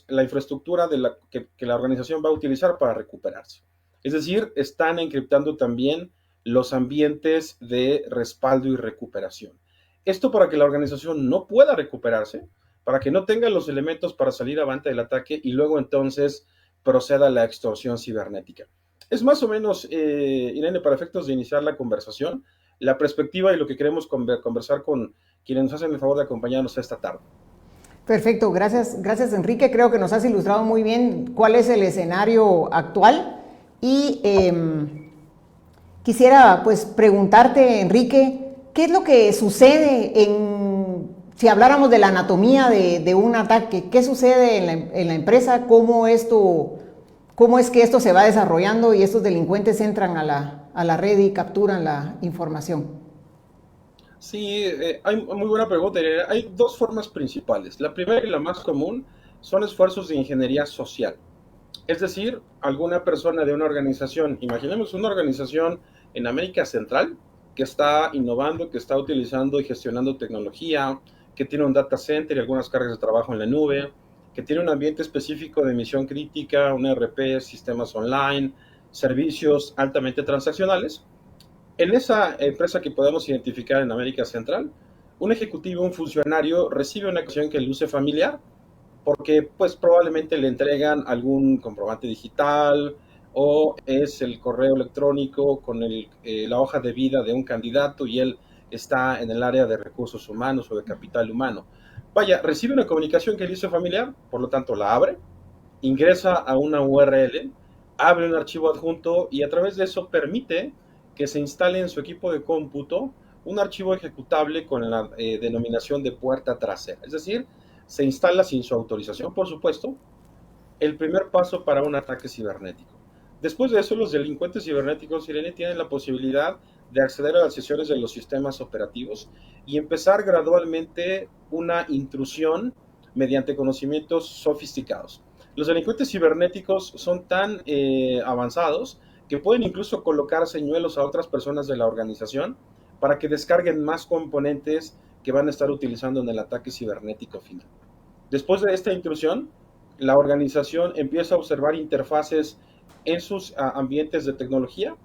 la infraestructura que la organización va a utilizar para recuperarse. Es decir, están encriptando también los ambientes de respaldo y recuperación. Esto para que la organización no pueda recuperarse, para que no tenga los elementos para salir avante del ataque y luego entonces proceda a la extorsión cibernética. Es más o menos, Irene, para efectos de iniciar la conversación, la perspectiva y lo que queremos conversar con quienes nos hacen el favor de acompañarnos esta tarde. Perfecto, gracias Enrique. Creo que nos has ilustrado muy bien cuál es el escenario actual y quisiera pues preguntarte, Enrique, ¿qué es lo que sucede si habláramos de la anatomía de un ataque? ¿Qué sucede en la empresa? ¿Cómo es que esto se va desarrollando y estos delincuentes entran a la red y capturan la información? Sí, hay muy buena pregunta. Hay dos formas principales. La primera y la más común son esfuerzos de ingeniería social. Es decir, alguna persona de una organización, imaginemos una organización en América Central que está innovando, que está utilizando y gestionando tecnología, que tiene un data center y algunas cargas de trabajo en la nube, que tiene un ambiente específico de misión crítica, un ERP, sistemas online, servicios altamente transaccionales. En esa empresa que podemos identificar en América Central, un ejecutivo, un funcionario recibe una acción que luce familiar porque pues probablemente le entregan algún comprobante digital o es el correo electrónico con la hoja de vida de un candidato y él está en el área de recursos humanos o de capital humano. Vaya, recibe una comunicación que le hizo familiar, por lo tanto la abre, ingresa a una URL, abre un archivo adjunto y a través de eso permite que se instale en su equipo de cómputo un archivo ejecutable con la denominación de puerta trasera. Es decir, se instala sin su autorización, por supuesto, el primer paso para un ataque cibernético. Después de eso, los delincuentes cibernéticos, Irene, tienen la posibilidad de acceder a las sesiones de los sistemas operativos y empezar gradualmente una intrusión mediante conocimientos sofisticados. Los delincuentes cibernéticos son tan avanzados que pueden incluso colocar señuelos a otras personas de la organización para que descarguen más componentes que van a estar utilizando en el ataque cibernético final. Después de esta intrusión, la organización empieza a observar interfaces en sus ambientes de tecnología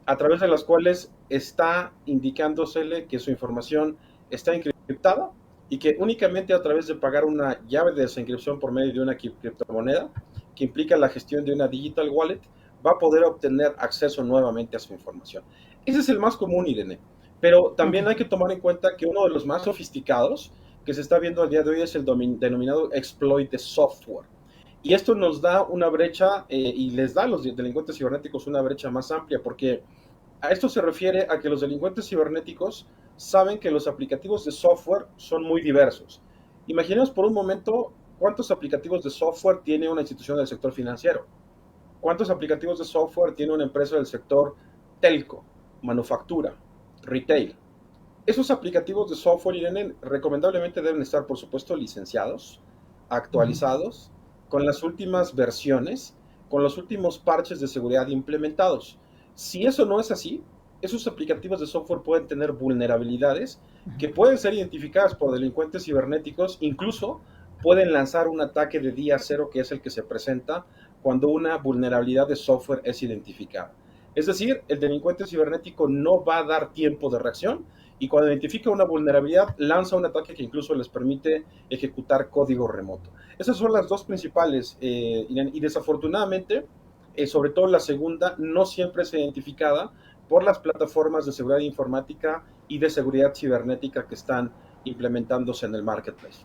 a través de las cuales está indicándosele que su información está encriptada y que únicamente a través de pagar una llave de desencripción por medio de una criptomoneda, que implica la gestión de una digital wallet, va a poder obtener acceso nuevamente a su información. Ese es el más común, Irene. Pero también hay que tomar en cuenta que uno de los más sofisticados que se está viendo al día de hoy es el denominado exploit de software. Y esto nos da una brecha y les da a los delincuentes cibernéticos una brecha más amplia, porque a esto se refiere a que los delincuentes cibernéticos saben que los aplicativos de software son muy diversos. Imaginemos por un momento cuántos aplicativos de software tiene una institución del sector financiero, cuántos aplicativos de software tiene una empresa del sector telco, manufactura, retail. Esos aplicativos de software, Irene, recomendablemente deben estar, por supuesto, licenciados, actualizados, con las últimas versiones, con los últimos parches de seguridad implementados. Si eso no es así, esos aplicativos de software pueden tener vulnerabilidades que pueden ser identificadas por delincuentes cibernéticos, incluso pueden lanzar un ataque de día cero, que es el que se presenta cuando una vulnerabilidad de software es identificada. Es decir, el delincuente cibernético no va a dar tiempo de reacción y cuando identifica una vulnerabilidad lanza un ataque que incluso les permite ejecutar código remoto. Esas son las dos principales y desafortunadamente, sobre todo la segunda, no siempre es identificada por las plataformas de seguridad informática y de seguridad cibernética que están implementándose en el marketplace.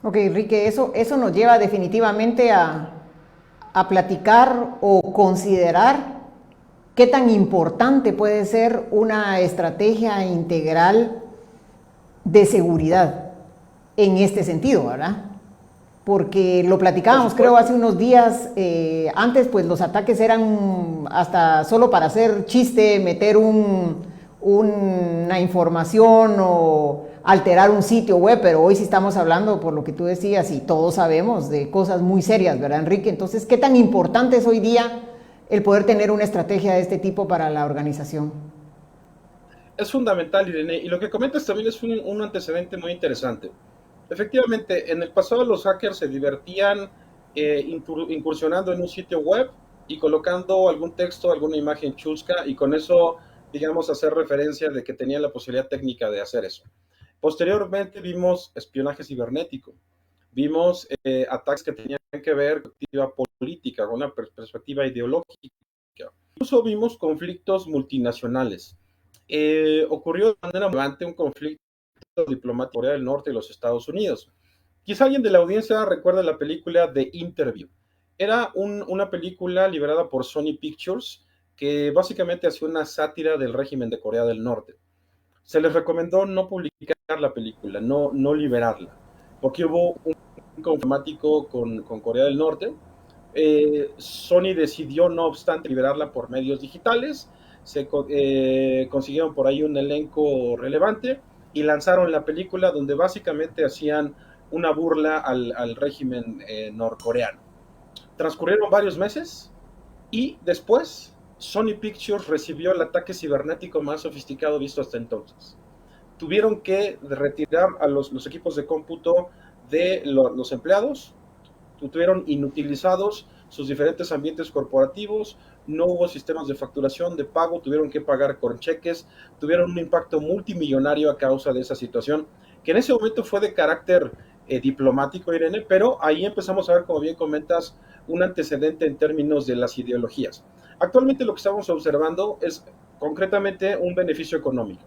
Ok, Enrique, eso nos lleva definitivamente a platicar o considerar qué tan importante puede ser una estrategia integral de seguridad en este sentido, ¿verdad? Porque lo platicábamos creo hace unos días, antes pues los ataques eran hasta solo para hacer chiste, meter una información o alterar un sitio web, pero hoy sí estamos hablando, por lo que tú decías, y todos sabemos, de cosas muy serias, ¿verdad, Enrique? Entonces, ¿qué tan importante es hoy día el poder tener una estrategia de este tipo para la organización? Es fundamental, Irene, y lo que comentas también es un antecedente muy interesante. Efectivamente, en el pasado los hackers se divertían incursionando en un sitio web y colocando algún texto, alguna imagen chusca y con eso, digamos, hacer referencia de que tenían la posibilidad técnica de hacer eso. Posteriormente vimos espionaje cibernético, vimos ataques que tenían que ver con una perspectiva política, con una perspectiva ideológica. Incluso vimos conflictos multinacionales. Ocurrió de manera relevante un conflicto diplomático Corea del Norte y los Estados Unidos. Quizá alguien de la audiencia recuerda la película The Interview. Era una película liberada por Sony Pictures que básicamente hacía una sátira del régimen de Corea del Norte. Se les recomendó no publicar la película, no liberarla, porque hubo un conflicto con Corea del Norte. Sony decidió, no obstante, liberarla por medios digitales. Consiguieron por ahí un elenco relevante y lanzaron la película donde básicamente hacían una burla al régimen norcoreano. Transcurrieron varios meses y después Sony Pictures recibió el ataque cibernético más sofisticado visto hasta entonces. Tuvieron que retirar a los equipos de cómputo de los empleados, tuvieron inutilizados sus diferentes ambientes corporativos, no hubo sistemas de facturación, de pago, tuvieron que pagar con cheques, tuvieron un impacto multimillonario a causa de esa situación, que en ese momento fue de carácter diplomático, Irene, pero ahí empezamos a ver, como bien comentas, un antecedente en términos de las ideologías. Actualmente lo que estamos observando es concretamente un beneficio económico.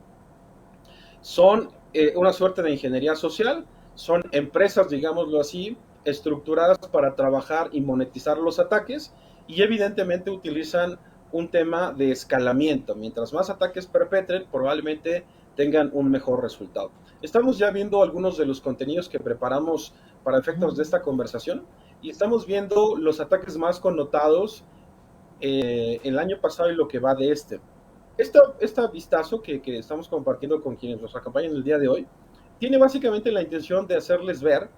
Son una suerte de ingeniería social, son empresas, digámoslo así, estructuradas para trabajar y monetizar los ataques y evidentemente utilizan un tema de escalamiento. Mientras más ataques perpetren, probablemente tengan un mejor resultado. Estamos ya viendo algunos de los contenidos que preparamos para efectos de esta conversación y estamos viendo los ataques más connotados el año pasado y lo que va de este. Esta vistazo que estamos compartiendo con quienes nos acompañan el día de hoy tiene básicamente la intención de hacerles ver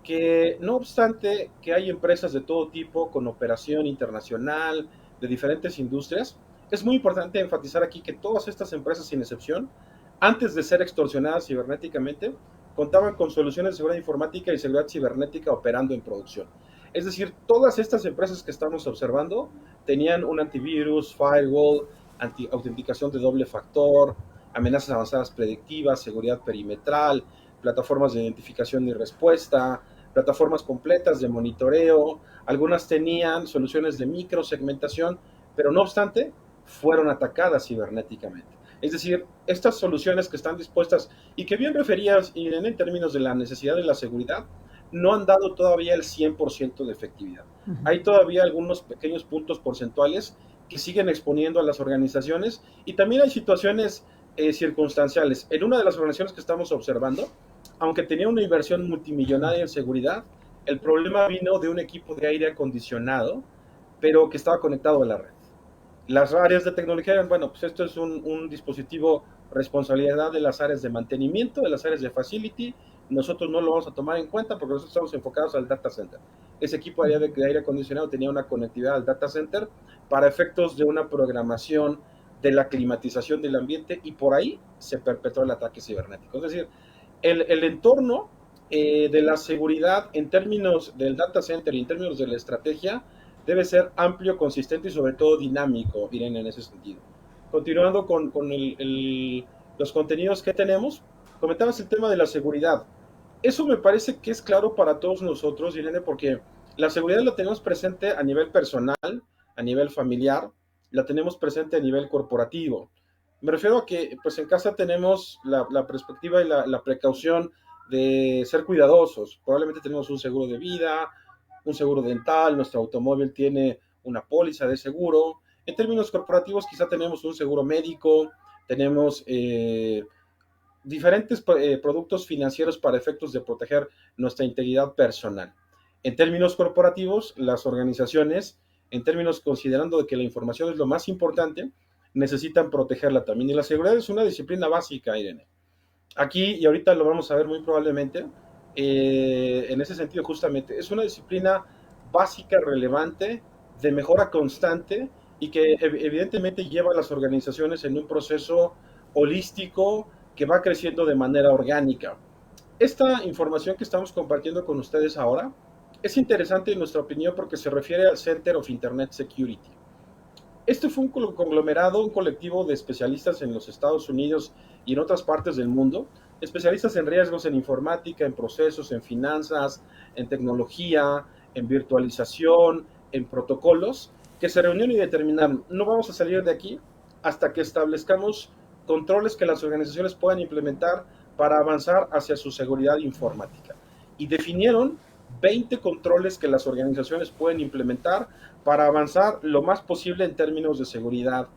que no obstante que hay empresas de todo tipo con operación internacional de diferentes industrias, es muy importante enfatizar aquí que todas estas empresas, sin excepción, antes de ser extorsionadas cibernéticamente, contaban con soluciones de seguridad informática y seguridad cibernética operando en producción. Es decir, todas estas empresas que estamos observando tenían un antivirus, firewall, autenticación de doble factor, amenazas avanzadas predictivas, seguridad perimetral, plataformas de identificación y respuesta, plataformas completas de monitoreo, algunas tenían soluciones de microsegmentación, pero no obstante, fueron atacadas cibernéticamente. Es decir, estas soluciones que están dispuestas y que bien referías, Irene, en términos de la necesidad de la seguridad, no han dado todavía el 100% de efectividad. Hay todavía algunos pequeños puntos porcentuales que siguen exponiendo a las organizaciones y también hay situaciones circunstanciales. En una de las organizaciones que estamos observando, aunque tenía una inversión multimillonaria en seguridad, el problema vino de un equipo de aire acondicionado, pero que estaba conectado a la red. Las áreas de tecnología eran, bueno, pues esto es un dispositivo responsabilidad de las áreas de mantenimiento, de las áreas de facility, nosotros no lo vamos a tomar en cuenta porque nosotros estamos enfocados al data center. Ese equipo de aire acondicionado tenía una conectividad al data center para efectos de una programación de la climatización del ambiente y por ahí se perpetró el ataque cibernético. Es decir, el entorno de la seguridad en términos del data center y en términos de la estrategia debe ser amplio, consistente y sobre todo dinámico, Irene, en ese sentido. Continuando con los contenidos que tenemos, comentabas el tema de la seguridad. Eso me parece que es claro para todos nosotros, Irene, porque la seguridad la tenemos presente a nivel personal, a nivel familiar, la tenemos presente a nivel corporativo. Me refiero a que pues en casa tenemos la perspectiva y la precaución de ser cuidadosos. Probablemente tenemos un seguro de vida, un seguro dental, nuestro automóvil tiene una póliza de seguro. En términos corporativos quizá tenemos un seguro médico, tenemos diferentes productos financieros para efectos de proteger nuestra integridad personal. En términos corporativos, las organizaciones, en términos considerando de que la información es lo más importante, necesitan protegerla también. Y la seguridad es una disciplina básica, Irene. Aquí, y ahorita lo vamos a ver muy probablemente, en ese sentido justamente, es una disciplina básica, relevante, de mejora constante y que evidentemente lleva a las organizaciones en un proceso holístico que va creciendo de manera orgánica. Esta información que estamos compartiendo con ustedes ahora es interesante en nuestra opinión porque se refiere al Center of Internet Security. Este fue un conglomerado, un colectivo de especialistas en los Estados Unidos y en otras partes del mundo, especialistas en riesgos en informática, en procesos, en finanzas, en tecnología, en virtualización, en protocolos, que se reunieron y determinaron, no vamos a salir de aquí hasta que establezcamos controles que las organizaciones puedan implementar para avanzar hacia su seguridad informática. Y definieron 20 controles que las organizaciones pueden implementar para avanzar lo más posible en términos de seguridad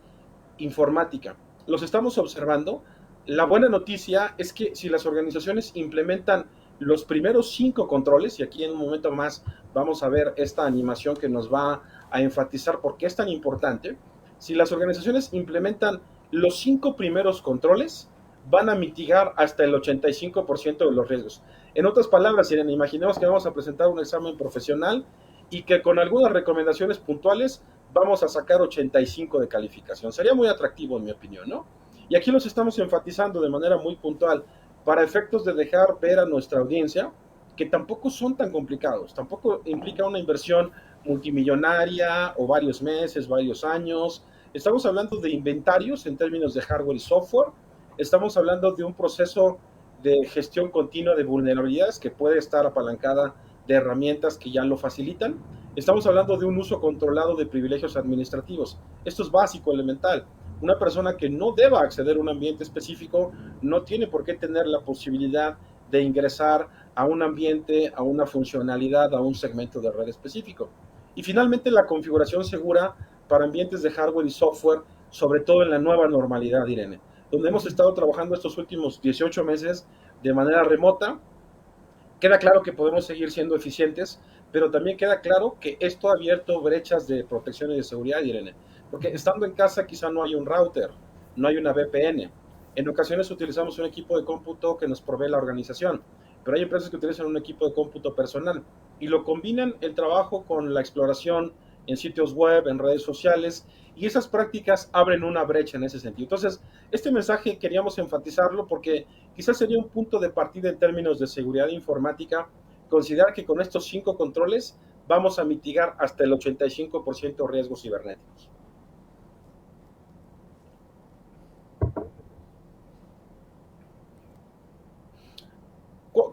informática. Los estamos observando. La buena noticia es que si las organizaciones implementan los primeros 5 controles, y aquí en un momento más vamos a ver esta animación que nos va a enfatizar por qué es tan importante, si las organizaciones implementan los 5 primeros controles, van a mitigar hasta el 85% de los riesgos. En otras palabras, Irene, imaginemos que vamos a presentar un examen profesional y que con algunas recomendaciones puntuales vamos a sacar 85 de calificación. Sería muy atractivo, en mi opinión, ¿no? Y aquí los estamos enfatizando de manera muy puntual para efectos de dejar ver a nuestra audiencia que tampoco son tan complicados, tampoco implica una inversión multimillonaria o varios meses, varios años. Estamos hablando de inventarios en términos de hardware y software. Estamos hablando de un proceso de gestión continua de vulnerabilidades que puede estar apalancada de herramientas que ya lo facilitan. Estamos hablando de un uso controlado de privilegios administrativos. Esto es básico, elemental. Una persona que no deba acceder a un ambiente específico no tiene por qué tener la posibilidad de ingresar a un ambiente, a una funcionalidad, a un segmento de red específico. Y finalmente la configuración segura para ambientes de hardware y software, sobre todo en la nueva normalidad, Irene, donde hemos estado trabajando estos últimos 18 meses de manera remota. Queda claro que podemos seguir siendo eficientes, pero también queda claro que esto ha abierto brechas de protección y de seguridad, Irene, porque estando en casa quizá no hay un router, no hay una VPN. En ocasiones utilizamos un equipo de cómputo que nos provee la organización, pero hay empresas que utilizan un equipo de cómputo personal y lo combinan el trabajo con la exploración en sitios web, en redes sociales, y esas prácticas abren una brecha en ese sentido. Entonces, este mensaje queríamos enfatizarlo porque quizás sería un punto de partida en términos de seguridad informática, considerar que con estos 5 controles vamos a mitigar hasta el 85% riesgos cibernéticos.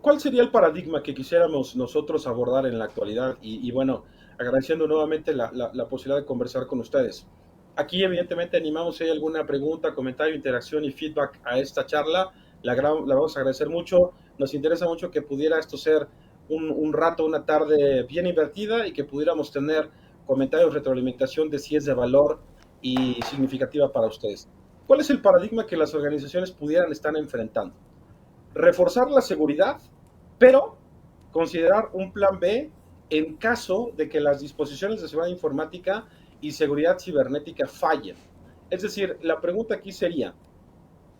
¿Cuál sería el paradigma que quisiéramos nosotros abordar en la actualidad? Y bueno, agradeciendo nuevamente la posibilidad de conversar con ustedes. Aquí evidentemente animamos si hay alguna pregunta, comentario, interacción y feedback a esta charla. La vamos a agradecer mucho. Nos interesa mucho que pudiera esto ser un rato, una tarde bien invertida y que pudiéramos tener comentarios, retroalimentación de si es de valor y significativa para ustedes. ¿Cuál es el paradigma que las organizaciones pudieran estar enfrentando? Reforzar la seguridad, pero considerar un plan B en caso de que las disposiciones de seguridad informática y seguridad cibernética fallen. Es decir, la pregunta aquí sería,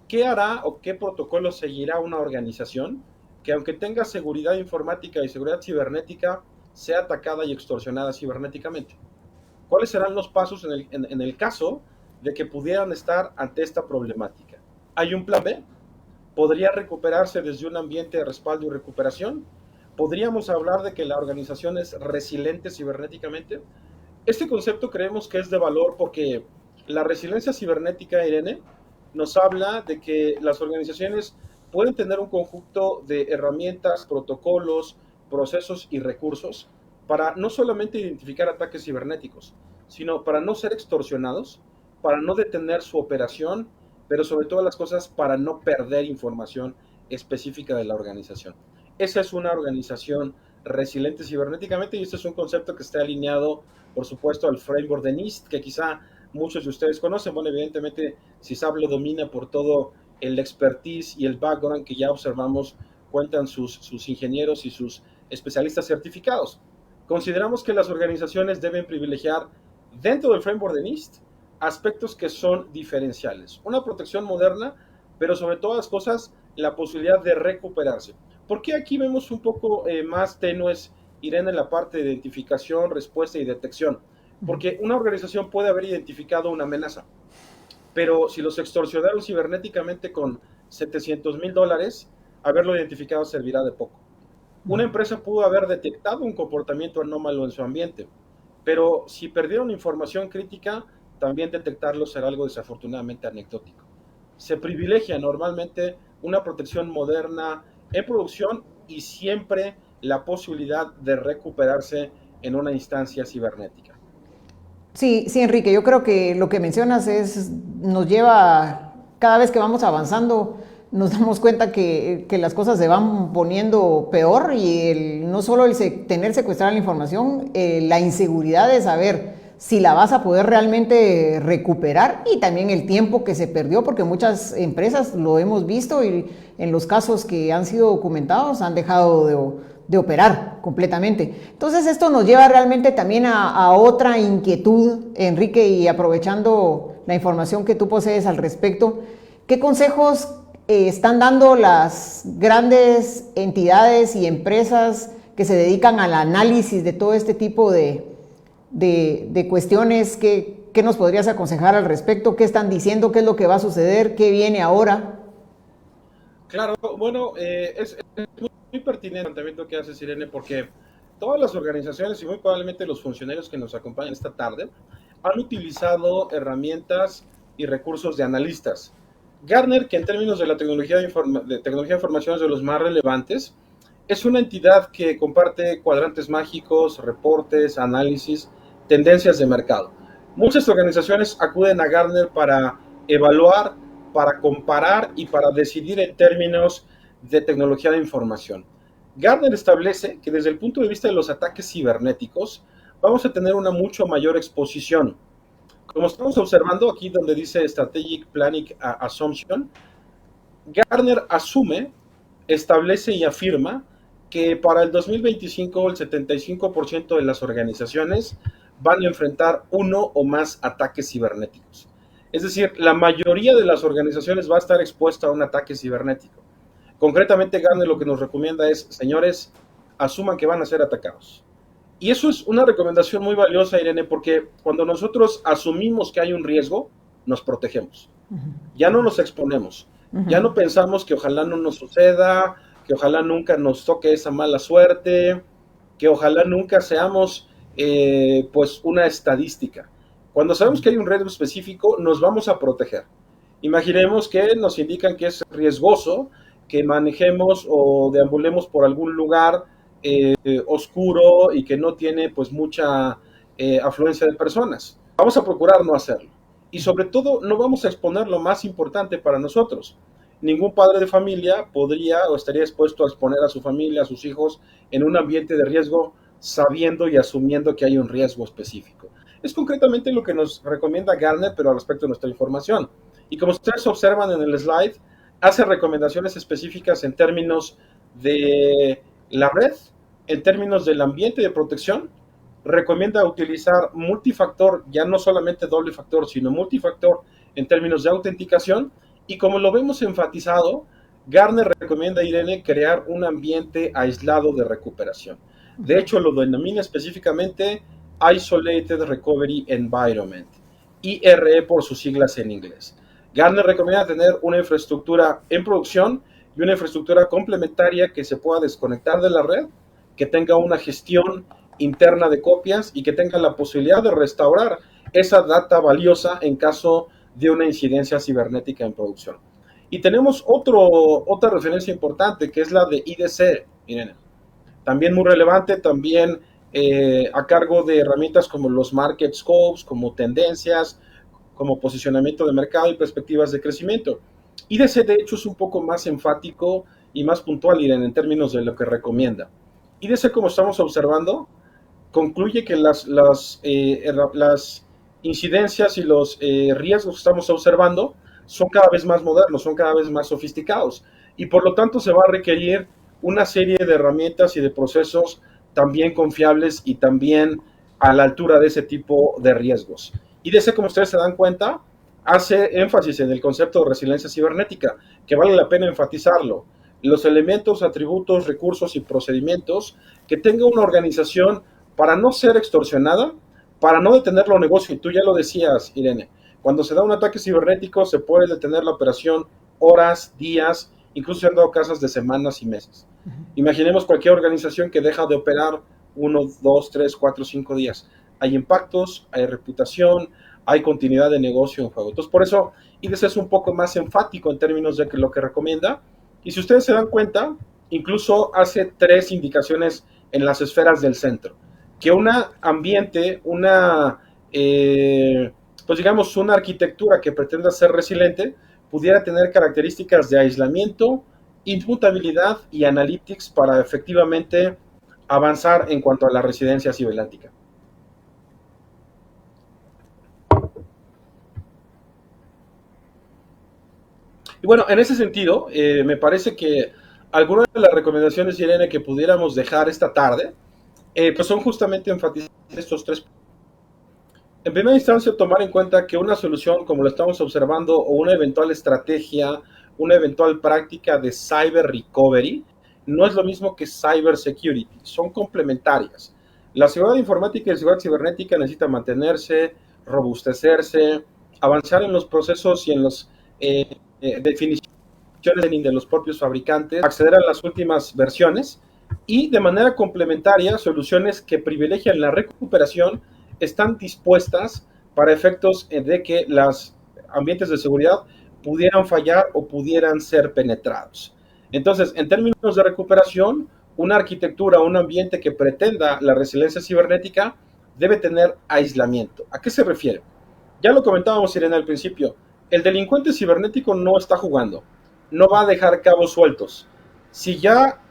¿qué hará o qué protocolo seguirá una organización que aunque tenga seguridad informática y seguridad cibernética, sea atacada y extorsionada cibernéticamente? ¿Cuáles serán los pasos en el caso de que pudieran estar ante esta problemática? ¿Hay un plan B? ¿Podría recuperarse desde un ambiente de respaldo y recuperación? ¿Podríamos hablar de que la organización es resiliente cibernéticamente? Este concepto creemos que es de valor porque la resiliencia cibernética, Irene, nos habla de que las organizaciones pueden tener un conjunto de herramientas, protocolos, procesos y recursos para no solamente identificar ataques cibernéticos, sino para no ser extorsionados, para no detener su operación, pero sobre todas las cosas para no perder información específica de la organización. Esa es una organización resiliente cibernéticamente y este es un concepto que está alineado, por supuesto, al framework de NIST, que quizá muchos de ustedes conocen. Bueno, evidentemente, CISAB lo domina por todo el expertise y el background que ya observamos, cuentan sus ingenieros y sus especialistas certificados. Consideramos que las organizaciones deben privilegiar dentro del framework de NIST aspectos que son diferenciales. Una protección moderna, pero sobre todas las cosas, la posibilidad de recuperarse. ¿Por qué aquí vemos un poco más tenues, Irene, en la parte de identificación, respuesta y detección? Porque una organización puede haber identificado una amenaza, pero si los extorsionaron cibernéticamente con $700,000, haberlo identificado servirá de poco. Una empresa pudo haber detectado un comportamiento anómalo en su ambiente, pero si perdieron información crítica, también detectarlo será algo desafortunadamente anecdótico. Se privilegia normalmente una protección moderna en producción y siempre la posibilidad de recuperarse en una instancia cibernética. Sí, sí, Enrique, yo creo que lo que mencionas nos lleva, cada vez que vamos avanzando, nos damos cuenta que las cosas se van poniendo peor y no solo tener secuestrada la información, la inseguridad de saber si la vas a poder realmente recuperar y también el tiempo que se perdió, porque muchas empresas lo hemos visto y en los casos que han sido documentados han dejado de operar completamente. Entonces esto nos lleva realmente también a otra inquietud, Enrique, y aprovechando la información que tú posees al respecto, ¿qué consejos están dando las grandes entidades y empresas que se dedican al análisis de todo este tipo de cuestiones? ¿Qué nos podrías aconsejar al respecto? ¿Qué están diciendo? ¿Qué es lo que va a suceder? ¿Qué viene ahora? Claro, bueno, es muy pertinente el planteamiento que haces, Irene, porque todas las organizaciones y muy probablemente los funcionarios que nos acompañan esta tarde han utilizado herramientas y recursos de analistas. Gartner, que en términos de la tecnología de información es de los más relevantes, es una entidad que comparte cuadrantes mágicos, reportes, análisis, tendencias de mercado. Muchas organizaciones acuden a Gartner para evaluar, para comparar y para decidir en términos de tecnología de información. Gartner establece que desde el punto de vista de los ataques cibernéticos vamos a tener una mucho mayor exposición. Como estamos observando aquí donde dice Strategic Planning Assumption, Gartner asume, establece y afirma que para el 2025 el 75% de las organizaciones van a enfrentar uno o más ataques cibernéticos. Es decir, la mayoría de las organizaciones va a estar expuesta a un ataque cibernético. Concretamente, Gartner lo que nos recomienda es, señores, asuman que van a ser atacados. Y eso es una recomendación muy valiosa, Irene, porque cuando nosotros asumimos que hay un riesgo, nos protegemos. Ya no nos exponemos. Ya no pensamos que ojalá no nos suceda, que ojalá nunca nos toque esa mala suerte, que ojalá nunca seamos pues una estadística. Cuando sabemos que hay un riesgo específico, nos vamos a proteger. Imaginemos que nos indican que es riesgoso que manejemos o deambulemos por algún lugar oscuro y que no tiene pues mucha afluencia de personas. Vamos a procurar no hacerlo. Y sobre todo no vamos a exponer lo más importante para nosotros. Ningún padre de familia podría o estaría expuesto a exponer a su familia, a sus hijos, en un ambiente de riesgo sabiendo y asumiendo que hay un riesgo específico. Es concretamente lo que nos recomienda Gartner, pero al respecto de nuestra información. Y como ustedes observan en el slide, hace recomendaciones específicas en términos de la red, en términos del ambiente de protección. Recomienda utilizar multifactor, ya no solamente doble factor, sino multifactor en términos de autenticación. Y como lo vemos enfatizado, Gartner recomienda, Irene, crear un ambiente aislado de recuperación. De hecho, lo denomina específicamente Isolated Recovery Environment, IRE por sus siglas en inglés. Gartner recomienda tener una infraestructura en producción y una infraestructura complementaria que se pueda desconectar de la red, que tenga una gestión interna de copias y que tenga la posibilidad de restaurar esa data valiosa en caso de una incidencia cibernética en producción. Y tenemos otra referencia importante, que es la de IDC, Irene. También muy relevante, también a cargo de herramientas como los market scopes, como tendencias, como posicionamiento de mercado y perspectivas de crecimiento. IDC, de hecho, es un poco más enfático y más puntual, Irene, en términos de lo que recomienda. IDC, como estamos observando, concluye que las incidencias y los riesgos que estamos observando son cada vez más modernos, son cada vez más sofisticados y por lo tanto se va a requerir una serie de herramientas y de procesos también confiables y también a la altura de ese tipo de riesgos. IDC, como ustedes se dan cuenta, hace énfasis en el concepto de resiliencia cibernética, que vale la pena enfatizarlo. Los elementos, atributos, recursos y procedimientos que tenga una organización para no ser extorsionada, para no detener los negocios. Y tú ya lo decías, Irene, cuando se da un ataque cibernético se puede detener la operación horas, días incluso se han dado casos de semanas y meses. Imaginemos cualquier organización que deja de operar 1, 2, 3, 4, 5 días. Hay impactos, hay reputación, hay continuidad de negocio en juego. Entonces, por eso IDES es un poco más enfático en términos de lo que recomienda. Y si ustedes se dan cuenta, incluso hace 3 indicaciones en las esferas del centro. Que un ambiente, pues digamos, una arquitectura que pretenda ser resiliente, pudiera tener características de aislamiento, inmutabilidad y analytics para efectivamente avanzar en cuanto a la resiliencia cibernética. Y bueno, en ese sentido, me parece que algunas de las recomendaciones, Irene, que pudiéramos dejar esta tarde, pues son justamente enfatizar estos 3 puntos. En primera instancia, tomar en cuenta que una solución, como lo estamos observando, o una eventual estrategia, una eventual práctica de cyber recovery, no es lo mismo que cyber security, son complementarias. La seguridad informática y la seguridad cibernética necesitan mantenerse, robustecerse, avanzar en los procesos y en las definiciones de los propios fabricantes, acceder a las últimas versiones y de manera complementaria soluciones que privilegian la recuperación están dispuestas para efectos de que los ambientes de seguridad pudieran fallar o pudieran ser penetrados. Entonces, en términos de recuperación, una arquitectura, un ambiente que pretenda la resiliencia cibernética debe tener aislamiento. ¿A qué se refiere? Ya lo comentábamos, Irene, al principio. El delincuente cibernético no está jugando, no va a dejar cabos sueltos. Si ya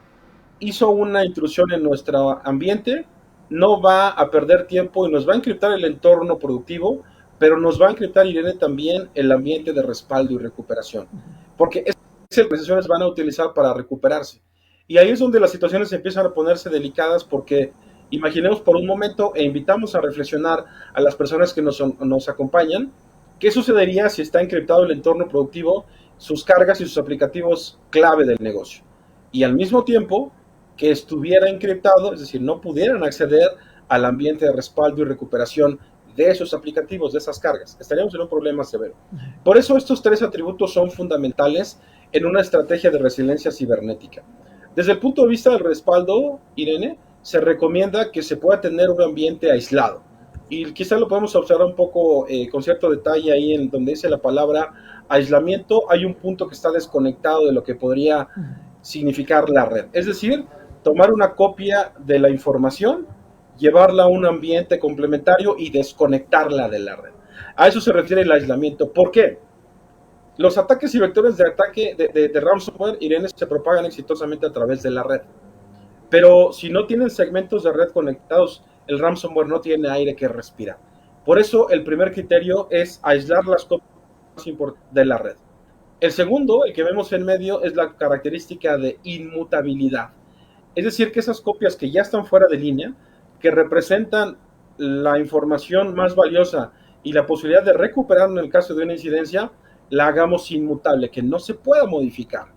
hizo una intrusión en nuestro ambiente, no va a perder tiempo y nos va a encriptar el entorno productivo, pero nos va a encriptar, Irene, también el ambiente de respaldo y recuperación, porque esas organizaciones van a utilizar para recuperarse. Y ahí es donde las situaciones empiezan a ponerse delicadas, porque imaginemos por un momento e invitamos a reflexionar a las personas que nos acompañan, ¿qué sucedería si está encriptado el entorno productivo, sus cargas y sus aplicativos clave del negocio? Y al mismo tiempo que estuviera encriptado, es decir, no pudieran acceder al ambiente de respaldo y recuperación de esos aplicativos, de esas cargas. Estaríamos en un problema severo. Por eso estos 3 atributos son fundamentales en una estrategia de resiliencia cibernética. Desde el punto de vista del respaldo, Irene, se recomienda que se pueda tener un ambiente aislado. Y quizá lo podemos observar un poco con cierto detalle ahí en donde dice la palabra aislamiento. Hay un punto que está desconectado de lo que podría significar la red. Es decir, tomar una copia de la información, llevarla a un ambiente complementario y desconectarla de la red. A eso se refiere el aislamiento. ¿Por qué? Los ataques y vectores de ataque de ransomware, Irene, se propagan exitosamente a través de la red. Pero si no tienen segmentos de red conectados, el ransomware no tiene aire que respirar. Por eso el primer criterio es aislar las copias de la red. El segundo, el que vemos en medio, es la característica de inmutabilidad. Es decir, que esas copias que ya están fuera de línea, que representan la información más valiosa y la posibilidad de recuperar en el caso de una incidencia, la hagamos inmutable, que no se pueda modificar,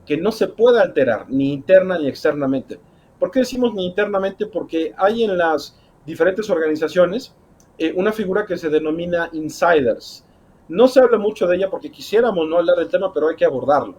que no se pueda alterar, ni interna ni externamente. ¿Por qué decimos ni internamente? Porque hay en las diferentes organizaciones una figura que se denomina insiders. No se habla mucho de ella porque quisiéramos no hablar del tema, pero hay que abordarlo.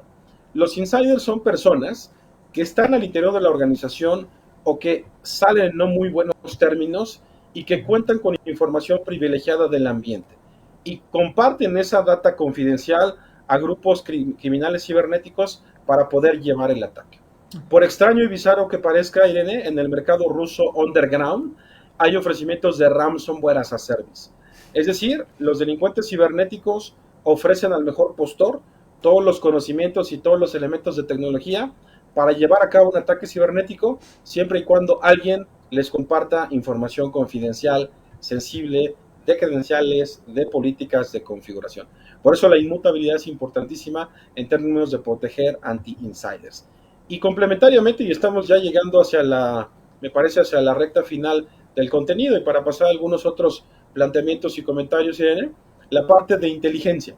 Los insiders son personas que están al interior de la organización o que salen en no muy buenos términos y que cuentan con información privilegiada del ambiente y comparten esa data confidencial a grupos criminales cibernéticos para poder llevar el ataque. Por extraño y bizarro que parezca, Irene, en el mercado ruso underground hay ofrecimientos de ransomware as a service. Es decir, los delincuentes cibernéticos ofrecen al mejor postor todos los conocimientos y todos los elementos de tecnología para llevar a cabo un ataque cibernético, siempre y cuando alguien les comparta información confidencial, sensible, de credenciales, de políticas de configuración. Por eso la inmutabilidad es importantísima en términos de proteger anti-insiders. Y complementariamente, y estamos ya llegando hacia me parece, hacia la recta final del contenido, y para pasar a algunos otros planteamientos y comentarios, Irene, la parte de inteligencia.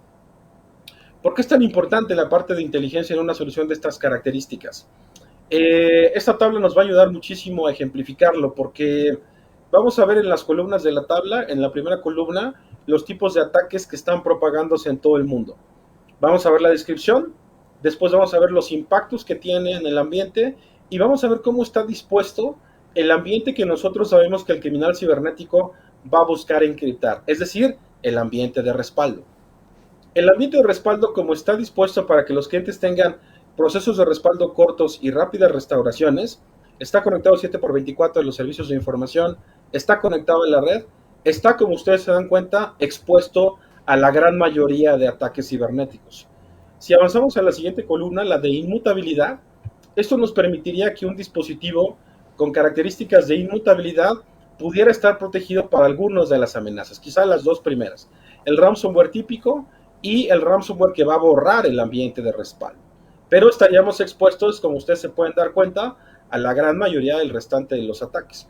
¿Por qué es tan importante la parte de inteligencia en una solución de estas características? Esta tabla nos va a ayudar muchísimo a ejemplificarlo, porque vamos a ver en las columnas de la tabla, en la primera columna, los tipos de ataques que están propagándose en todo el mundo. Vamos a ver la descripción después vamos a ver los impactos que tiene en el ambiente y vamos a ver cómo está dispuesto el ambiente que nosotros sabemos que el criminal cibernético va a buscar encriptar, es decir, el ambiente de respaldo. El ambiente de respaldo, como está dispuesto para que los clientes tengan procesos de respaldo cortos y rápidas restauraciones, está conectado 7x24 a los servicios de información, está conectado en la red, está, como ustedes se dan cuenta, expuesto a la gran mayoría de ataques cibernéticos. Si avanzamos a la siguiente columna, la de inmutabilidad, esto nos permitiría que un dispositivo con características de inmutabilidad pudiera estar protegido para algunas de las amenazas, quizá las dos primeras, el ransomware típico y el ransomware que va a borrar el ambiente de respaldo. Pero estaríamos expuestos, como ustedes se pueden dar cuenta, a la gran mayoría del restante de los ataques.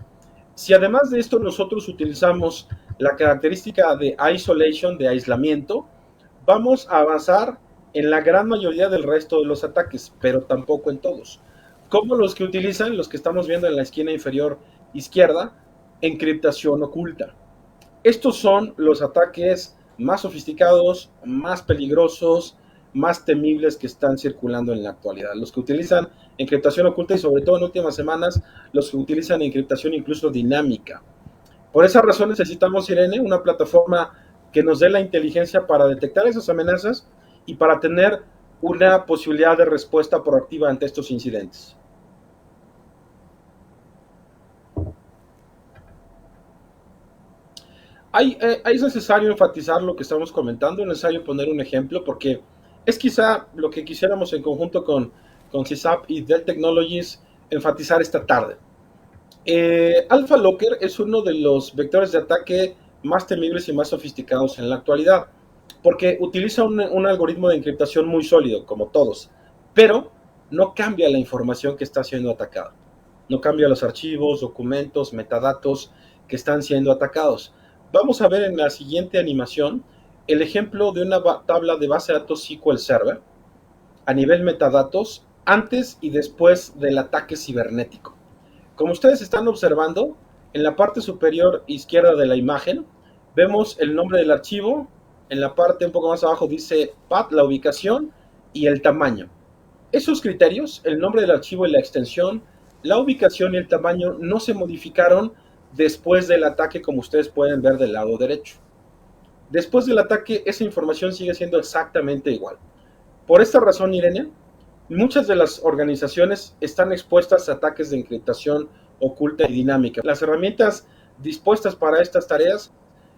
Si además de esto nosotros utilizamos la característica de isolation, de aislamiento, vamos a avanzar en la gran mayoría del resto de los ataques, pero tampoco en todos. Como los que utilizan, los que estamos viendo en la esquina inferior izquierda, encriptación oculta. Estos son los ataques más sofisticados, más peligrosos, más temibles que están circulando en la actualidad. Los que utilizan encriptación oculta y sobre todo en últimas semanas, los que utilizan encriptación incluso dinámica. Por esa razón necesitamos, Irene, una plataforma que nos dé la inteligencia para detectar esas amenazas y para tener una posibilidad de respuesta proactiva ante estos incidentes. Es necesario enfatizar lo que estamos comentando, es necesario poner un ejemplo, porque es quizá lo que quisiéramos en conjunto con CISAP y Dell Technologies enfatizar esta tarde. Alpha Locker es uno de los vectores de ataque más temibles y más sofisticados en la actualidad, porque utiliza un algoritmo de encriptación muy sólido, como todos, pero no cambia la información que está siendo atacada. No cambia los archivos, documentos, metadatos que están siendo atacados. Vamos a ver en la siguiente animación el ejemplo de una tabla de base de datos SQL Server a nivel metadatos antes y después del ataque cibernético. Como ustedes están observando, en la parte superior izquierda de la imagen vemos el nombre del archivo, en la parte un poco más abajo dice path, la ubicación y el tamaño. Esos criterios, el nombre del archivo y la extensión, la ubicación y el tamaño no se modificaron después del ataque, como ustedes pueden ver del lado derecho. Después del ataque, esa información sigue siendo exactamente igual. Por esta razón, Irene, muchas de las organizaciones están expuestas a ataques de encriptación oculta y dinámica. Las herramientas dispuestas para estas tareas,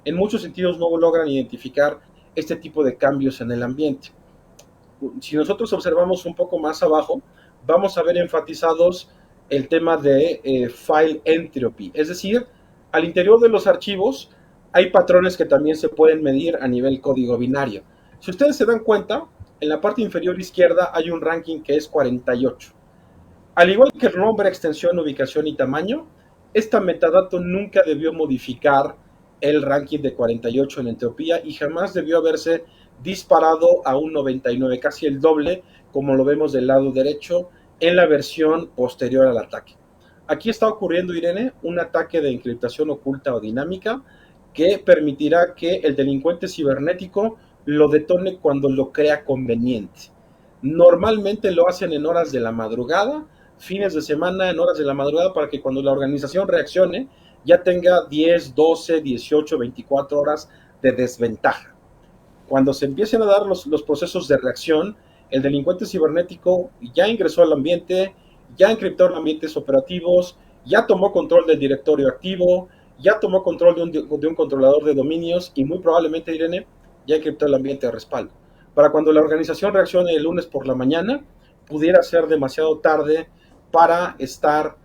en muchos sentidos, no logran identificar este tipo de cambios en el ambiente. Si nosotros observamos un poco más abajo, vamos a ver enfatizados el tema de file entropy, es decir, al interior de los archivos hay patrones que también se pueden medir a nivel código binario. Si ustedes se dan cuenta, en la parte inferior izquierda hay un ranking que es 48. Al igual que el nombre, extensión, ubicación y tamaño, esta metadato nunca debió modificar el ranking de 48 en entropía y jamás debió haberse disparado a un 99, casi el doble, como lo vemos del lado derecho en la versión posterior al ataque. Aquí está ocurriendo, Irene, un ataque de encriptación oculta o dinámica que permitirá que el delincuente cibernético lo detone cuando lo crea conveniente. Normalmente lo hacen en horas de la madrugada, fines de semana, en horas de la madrugada, para que cuando la organización reaccione ya tenga 10, 12, 18, 24 horas de desventaja. Cuando se empiecen a dar los procesos de reacción, el delincuente cibernético ya ingresó al ambiente, ya encriptó los ambientes operativos, ya tomó control del directorio activo, ya tomó control de un controlador de dominios y muy probablemente, Irene, ya encriptó el ambiente de respaldo. Para cuando la organización reaccione el lunes por la mañana, pudiera ser demasiado tarde para estar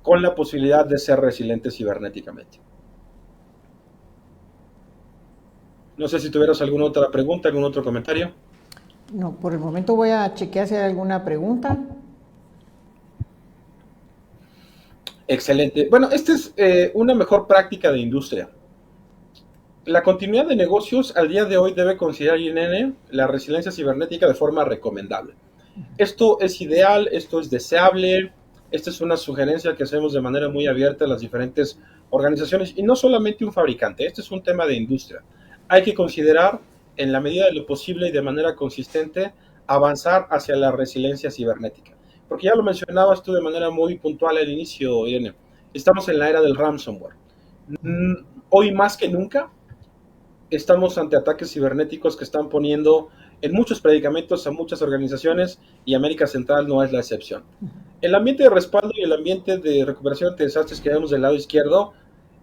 con la posibilidad de ser resiliente cibernéticamente. No sé si tuvieras alguna otra pregunta, algún otro comentario. No, por el momento voy a chequear si hay alguna pregunta. Excelente. Bueno, esta es una mejor práctica de industria. La continuidad de negocios al día de hoy debe considerar, INN, la resiliencia cibernética de forma recomendable. Esto es ideal, esto es deseable, esta es una sugerencia que hacemos de manera muy abierta a las diferentes organizaciones y no solamente un fabricante, este es un tema de industria. Hay que considerar en la medida de lo posible y de manera consistente avanzar hacia la resiliencia cibernética. Porque ya lo mencionabas tú de manera muy puntual al inicio, Irene, estamos en la era del ransomware. Hoy más que nunca estamos ante ataques cibernéticos que están poniendo en muchos predicamentos a muchas organizaciones, y América Central no es la excepción. El ambiente de respaldo y el ambiente de recuperación de desastres que vemos del lado izquierdo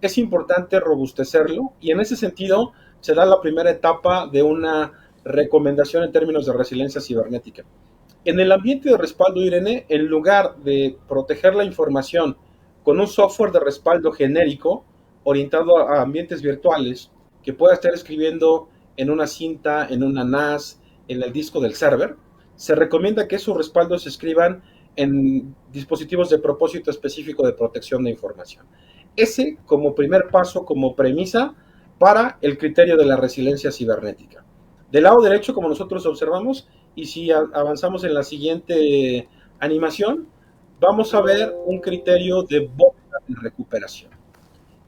es importante robustecerlo, y en ese sentido se da la primera etapa de una recomendación en términos de resiliencia cibernética. En el ambiente de respaldo, Irene, en lugar de proteger la información con un software de respaldo genérico orientado a ambientes virtuales que pueda estar escribiendo en una cinta, en una NAS, en el disco del server, se recomienda que esos respaldos se escriban en dispositivos de propósito específico de protección de información. Ese como primer paso, como premisa para el criterio de la resiliencia cibernética. Del lado derecho, como nosotros observamos, y si avanzamos en la siguiente animación, vamos a ver un criterio de bóveda de recuperación.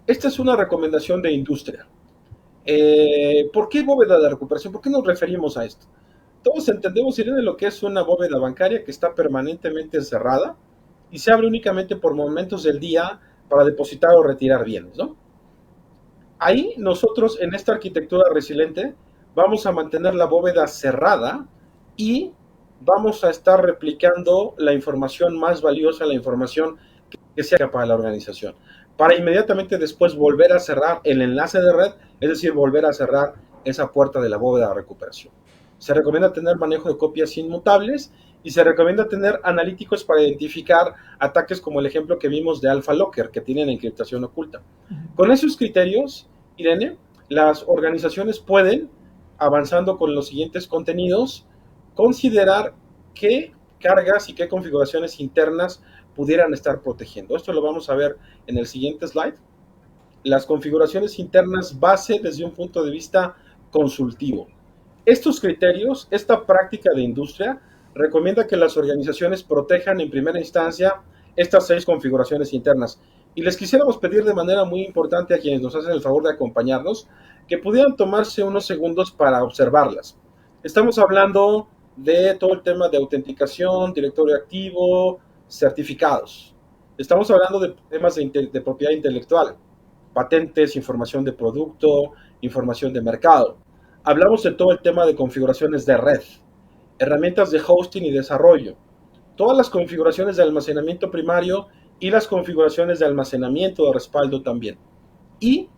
Esta es una recomendación de industria. ¿Por qué bóveda de recuperación? ¿Por qué nos referimos a esto? Todos entendemos, Irene, lo que es una bóveda bancaria que está permanentemente encerrada y se abre únicamente por momentos del día para depositar o retirar bienes, ¿no? Ahí nosotros, en esta arquitectura resiliente, vamos a mantener la bóveda cerrada y vamos a estar replicando la información más valiosa, la información que sea para la organización, para inmediatamente después volver a cerrar el enlace de red, es decir, volver a cerrar esa puerta de la bóveda de recuperación. Se recomienda tener manejo de copias inmutables y se recomienda tener analíticos para identificar ataques como el ejemplo que vimos de Alpha Locker, que tienen encriptación oculta. Con esos criterios, Irene, las organizaciones pueden, avanzando con los siguientes contenidos, considerar qué cargas y qué configuraciones internas pudieran estar protegiendo. Esto lo vamos a ver en el siguiente slide. Las configuraciones internas base desde un punto de vista consultivo. Estos criterios, esta práctica de industria, recomienda que las organizaciones protejan en primera instancia estas 6 configuraciones internas. Y les quisiéramos pedir de manera muy importante a quienes nos hacen el favor de acompañarnos, que pudieran tomarse unos segundos para observarlas. Estamos hablando de todo el tema de autenticación, directorio activo, certificados. Estamos hablando de temas de propiedad intelectual, patentes, información de producto, información de mercado. Hablamos de todo el tema de configuraciones de red, herramientas de hosting y desarrollo, todas las configuraciones de almacenamiento primario y las configuraciones de almacenamiento de respaldo también. Y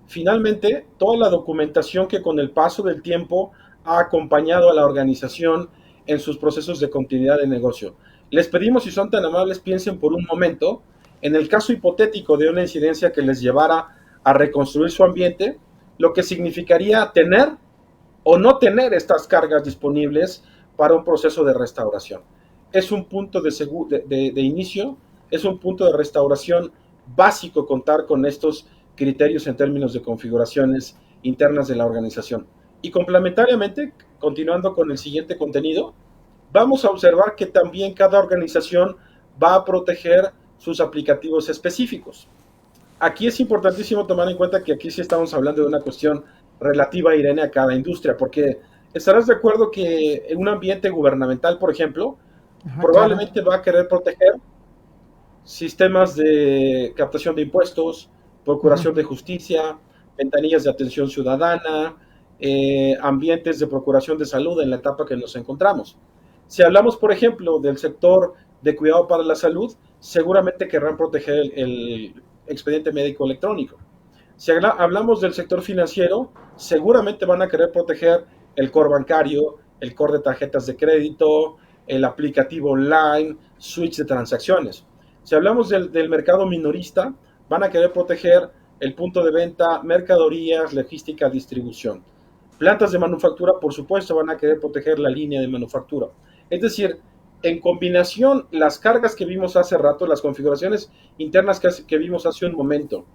finalmente, toda la documentación que con el paso del tiempo ha acompañado a la organización en sus procesos de continuidad de negocio. Les pedimos, si son tan amables, piensen por un momento en el caso hipotético de una incidencia que les llevara a reconstruir su ambiente, lo que significaría tener o no tener estas cargas disponibles para un proceso de restauración. Es un punto de inicio, es un punto de restauración básico contar con estos criterios en términos de configuraciones internas de la organización. Y complementariamente, continuando con el siguiente contenido, vamos a observar que también cada organización va a proteger sus aplicativos específicos. Aquí es importantísimo tomar en cuenta que aquí sí estamos hablando de una cuestión relativa, Irene, a cada industria, porque estarás de acuerdo que en un ambiente gubernamental, por ejemplo, probablemente va a querer proteger sistemas de captación de impuestos, procuración de justicia, ventanillas de atención ciudadana, ambientes de procuración de salud en la etapa que nos encontramos. Si hablamos, por ejemplo, del sector de cuidado para la salud, seguramente querrán proteger el expediente médico electrónico. Si hablamos del sector financiero, seguramente van a querer proteger el core bancario, el core de tarjetas de crédito, el aplicativo online, switch de transacciones. Si hablamos del mercado minorista, van a querer proteger el punto de venta, mercaderías, logística, distribución. Plantas de manufactura, por supuesto, van a querer proteger la línea de manufactura. Es decir, en combinación, las cargas que vimos hace rato, las configuraciones internas que vimos hace un momento,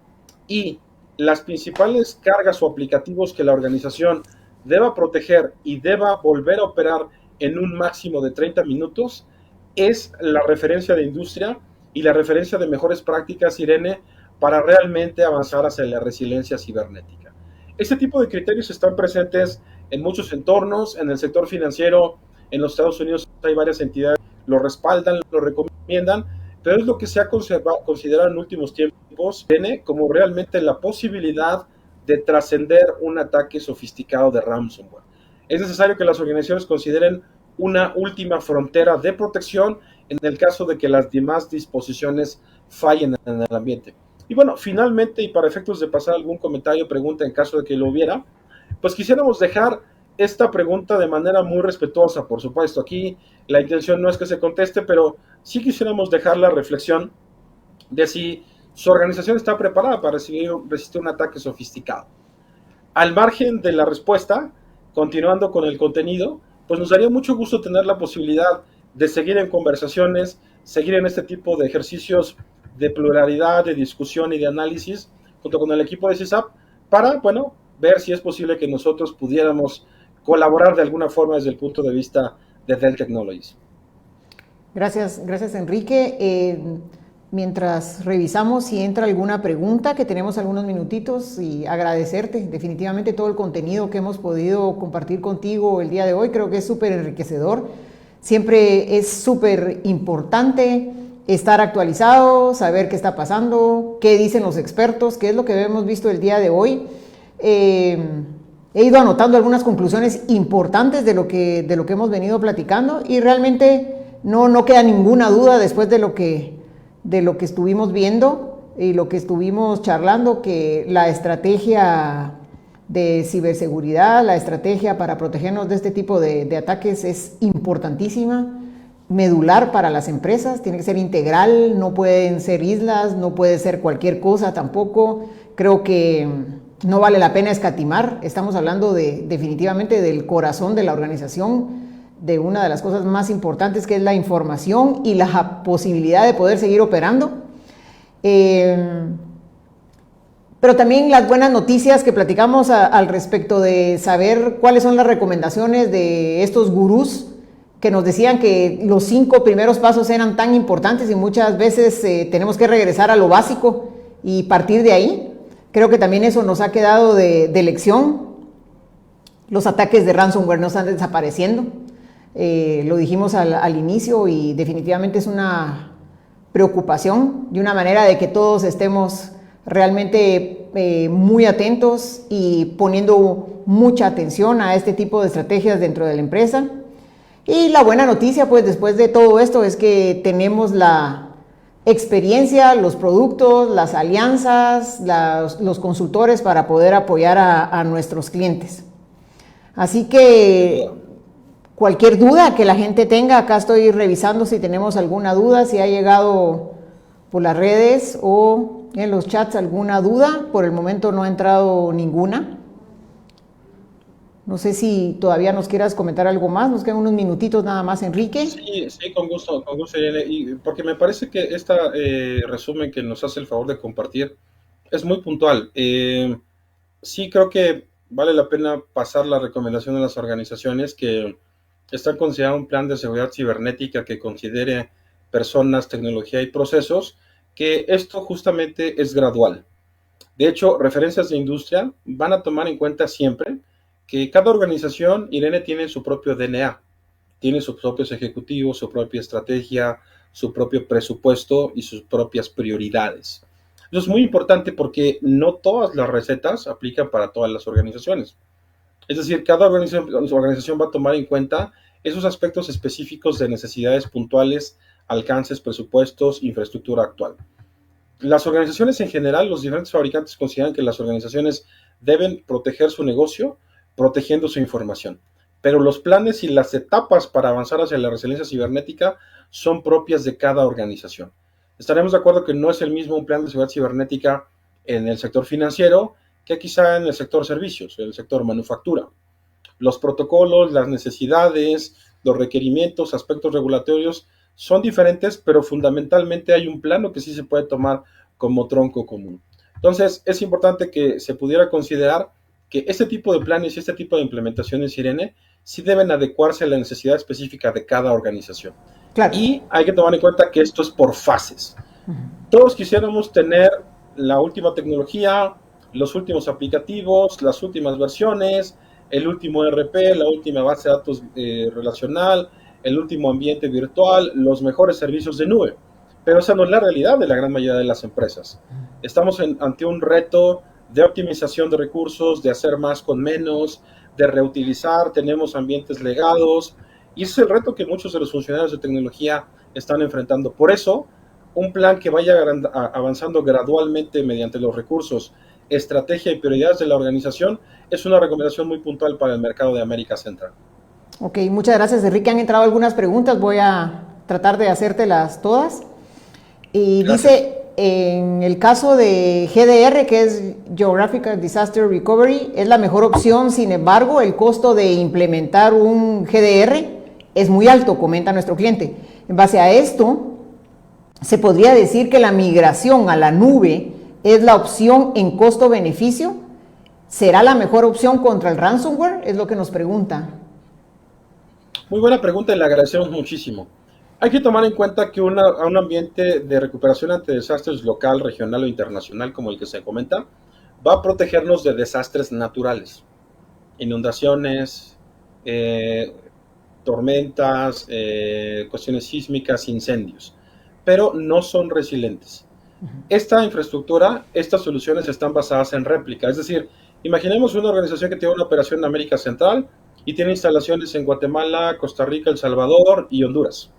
y las principales cargas o aplicativos que la organización deba proteger y deba volver a operar en un máximo de 30 minutos, es la referencia de industria y la referencia de mejores prácticas, Irene, para realmente avanzar hacia la resiliencia cibernética. Este tipo de criterios están presentes en muchos entornos. En el sector financiero En los Estados Unidos hay varias entidades que lo respaldan, lo recomiendan, pero es lo que se ha considerado en últimos tiempos como realmente la posibilidad de trascender un ataque sofisticado de ransomware. Es necesario que las organizaciones consideren una última frontera de protección en el caso de que las demás disposiciones fallen en el ambiente. Y bueno, finalmente, y para efectos de pasar algún comentario o pregunta en caso de que lo hubiera, pues quisiéramos dejar esta pregunta de manera muy respetuosa, por supuesto. Aquí la intención no es que se conteste, pero sí quisiéramos dejar la reflexión de si su organización está preparada para resistir un ataque sofisticado. Al margen de la respuesta, continuando con el contenido, pues nos daría mucho gusto tener la posibilidad de seguir en conversaciones, seguir en este tipo de ejercicios de pluralidad, de discusión y de análisis, junto con el equipo de CISAP, para, bueno, ver si es posible que nosotros pudiéramos colaborar de alguna forma desde el punto de vista de Dell Technologies. Gracias, gracias Enrique. Mientras revisamos si entra alguna pregunta, que tenemos algunos minutitos, y agradecerte definitivamente todo el contenido que hemos podido compartir contigo el día de hoy. Creo que es súper enriquecedor. Siempre es súper importante estar actualizado, saber qué está pasando, qué dicen los expertos, qué es lo que hemos visto el día de hoy. He ido anotando algunas conclusiones importantes de lo que hemos venido platicando, y realmente no queda ninguna duda después de lo que estuvimos viendo y lo que estuvimos charlando, que la estrategia de ciberseguridad, la estrategia para protegernos de este tipo de ataques es importantísima, medular para las empresas, tiene que ser integral, no pueden ser islas, no puede ser cualquier cosa tampoco. Creo que no vale la pena escatimar, estamos hablando definitivamente del corazón de la organización, de una de las cosas más importantes, que es la información y la posibilidad de poder seguir operando. Pero también las buenas noticias que platicamos al respecto de saber cuáles son las recomendaciones de estos gurús que nos decían que los 5 primeros pasos eran tan importantes, y muchas veces tenemos que regresar a lo básico y partir de ahí. Creo que también eso nos ha quedado de lección. Los ataques de ransomware no están desapareciendo. Lo dijimos al inicio, y definitivamente es una preocupación, de una manera de que todos estemos realmente muy atentos y poniendo mucha atención a este tipo de estrategias dentro de la empresa. Y la buena noticia, pues, después de todo esto, es que tenemos la experiencia, los productos, las alianzas, los consultores para poder apoyar a nuestros clientes. Así que cualquier duda que la gente tenga, acá estoy revisando si tenemos alguna duda, si ha llegado por las redes o en los chats alguna duda. Por el momento no ha entrado ninguna. No sé si todavía nos quieras comentar algo más, nos quedan unos minutitos nada más, Enrique. Sí, con gusto, Irene, y porque me parece que este resumen que nos hace el favor de compartir es muy puntual. Sí, creo que vale la pena pasar la recomendación a las organizaciones que están considerando un plan de seguridad cibernética que considere personas, tecnología y procesos, que esto justamente es gradual. De hecho, referencias de industria van a tomar en cuenta siempre que cada organización, Irene, tiene su propio DNA, tiene sus propios ejecutivos, su propia estrategia, su propio presupuesto y sus propias prioridades. Eso es muy importante porque no todas las recetas aplican para todas las organizaciones. Es decir, cada organización va a tomar en cuenta esos aspectos específicos de necesidades puntuales, alcances, presupuestos, infraestructura actual. Las organizaciones en general, los diferentes fabricantes consideran que las organizaciones deben proteger su negocio protegiendo su información. Pero los planes y las etapas para avanzar hacia la resiliencia cibernética son propias de cada organización. Estaremos de acuerdo que no es el mismo un plan de seguridad cibernética en el sector financiero que quizá en el sector servicios, en el sector manufactura. Los protocolos, las necesidades, los requerimientos, aspectos regulatorios son diferentes, pero fundamentalmente hay un plano que sí se puede tomar como tronco común. Entonces, es importante que se pudiera considerar que este tipo de planes y este tipo de implementaciones, Irene, sí deben adecuarse a la necesidad específica de cada organización. Claro. Y hay que tomar en cuenta que esto es por fases. Todos quisiéramos tener la última tecnología, los últimos aplicativos, las últimas versiones, el último ERP, la última base de datos relacional, el último ambiente virtual, los mejores servicios de nube. Pero esa no es la realidad de la gran mayoría de las empresas. Estamos ante un reto de optimización de recursos, de hacer más con menos, de reutilizar, tenemos ambientes legados, y ese es el reto que muchos de los funcionarios de tecnología están enfrentando. Por eso, un plan que vaya avanzando gradualmente mediante los recursos, estrategia y prioridades de la organización es una recomendación muy puntual para el mercado de América Central. Ok, muchas gracias, Enrique. Han entrado algunas preguntas, voy a tratar de hacértelas todas. Y gracias. Dice, en el caso de GDR, que es Geographical Disaster Recovery, es la mejor opción, sin embargo, el costo de implementar un GDR es muy alto, comenta nuestro cliente. En base a esto, se podría decir que la migración a la nube es la opción en costo-beneficio. ¿Será la mejor opción contra el ransomware? Es lo que nos pregunta. Muy buena pregunta y le agradecemos muchísimo. Hay que tomar en cuenta que un ambiente de recuperación ante desastres local, regional o internacional, como el que se comenta, va a protegernos de desastres naturales, inundaciones, tormentas, cuestiones sísmicas, incendios, pero no son resilientes. Esta infraestructura, estas soluciones están basadas en réplica, es decir, imaginemos una organización que tiene una operación en América Central y tiene instalaciones en Guatemala, Costa Rica, El Salvador y Honduras.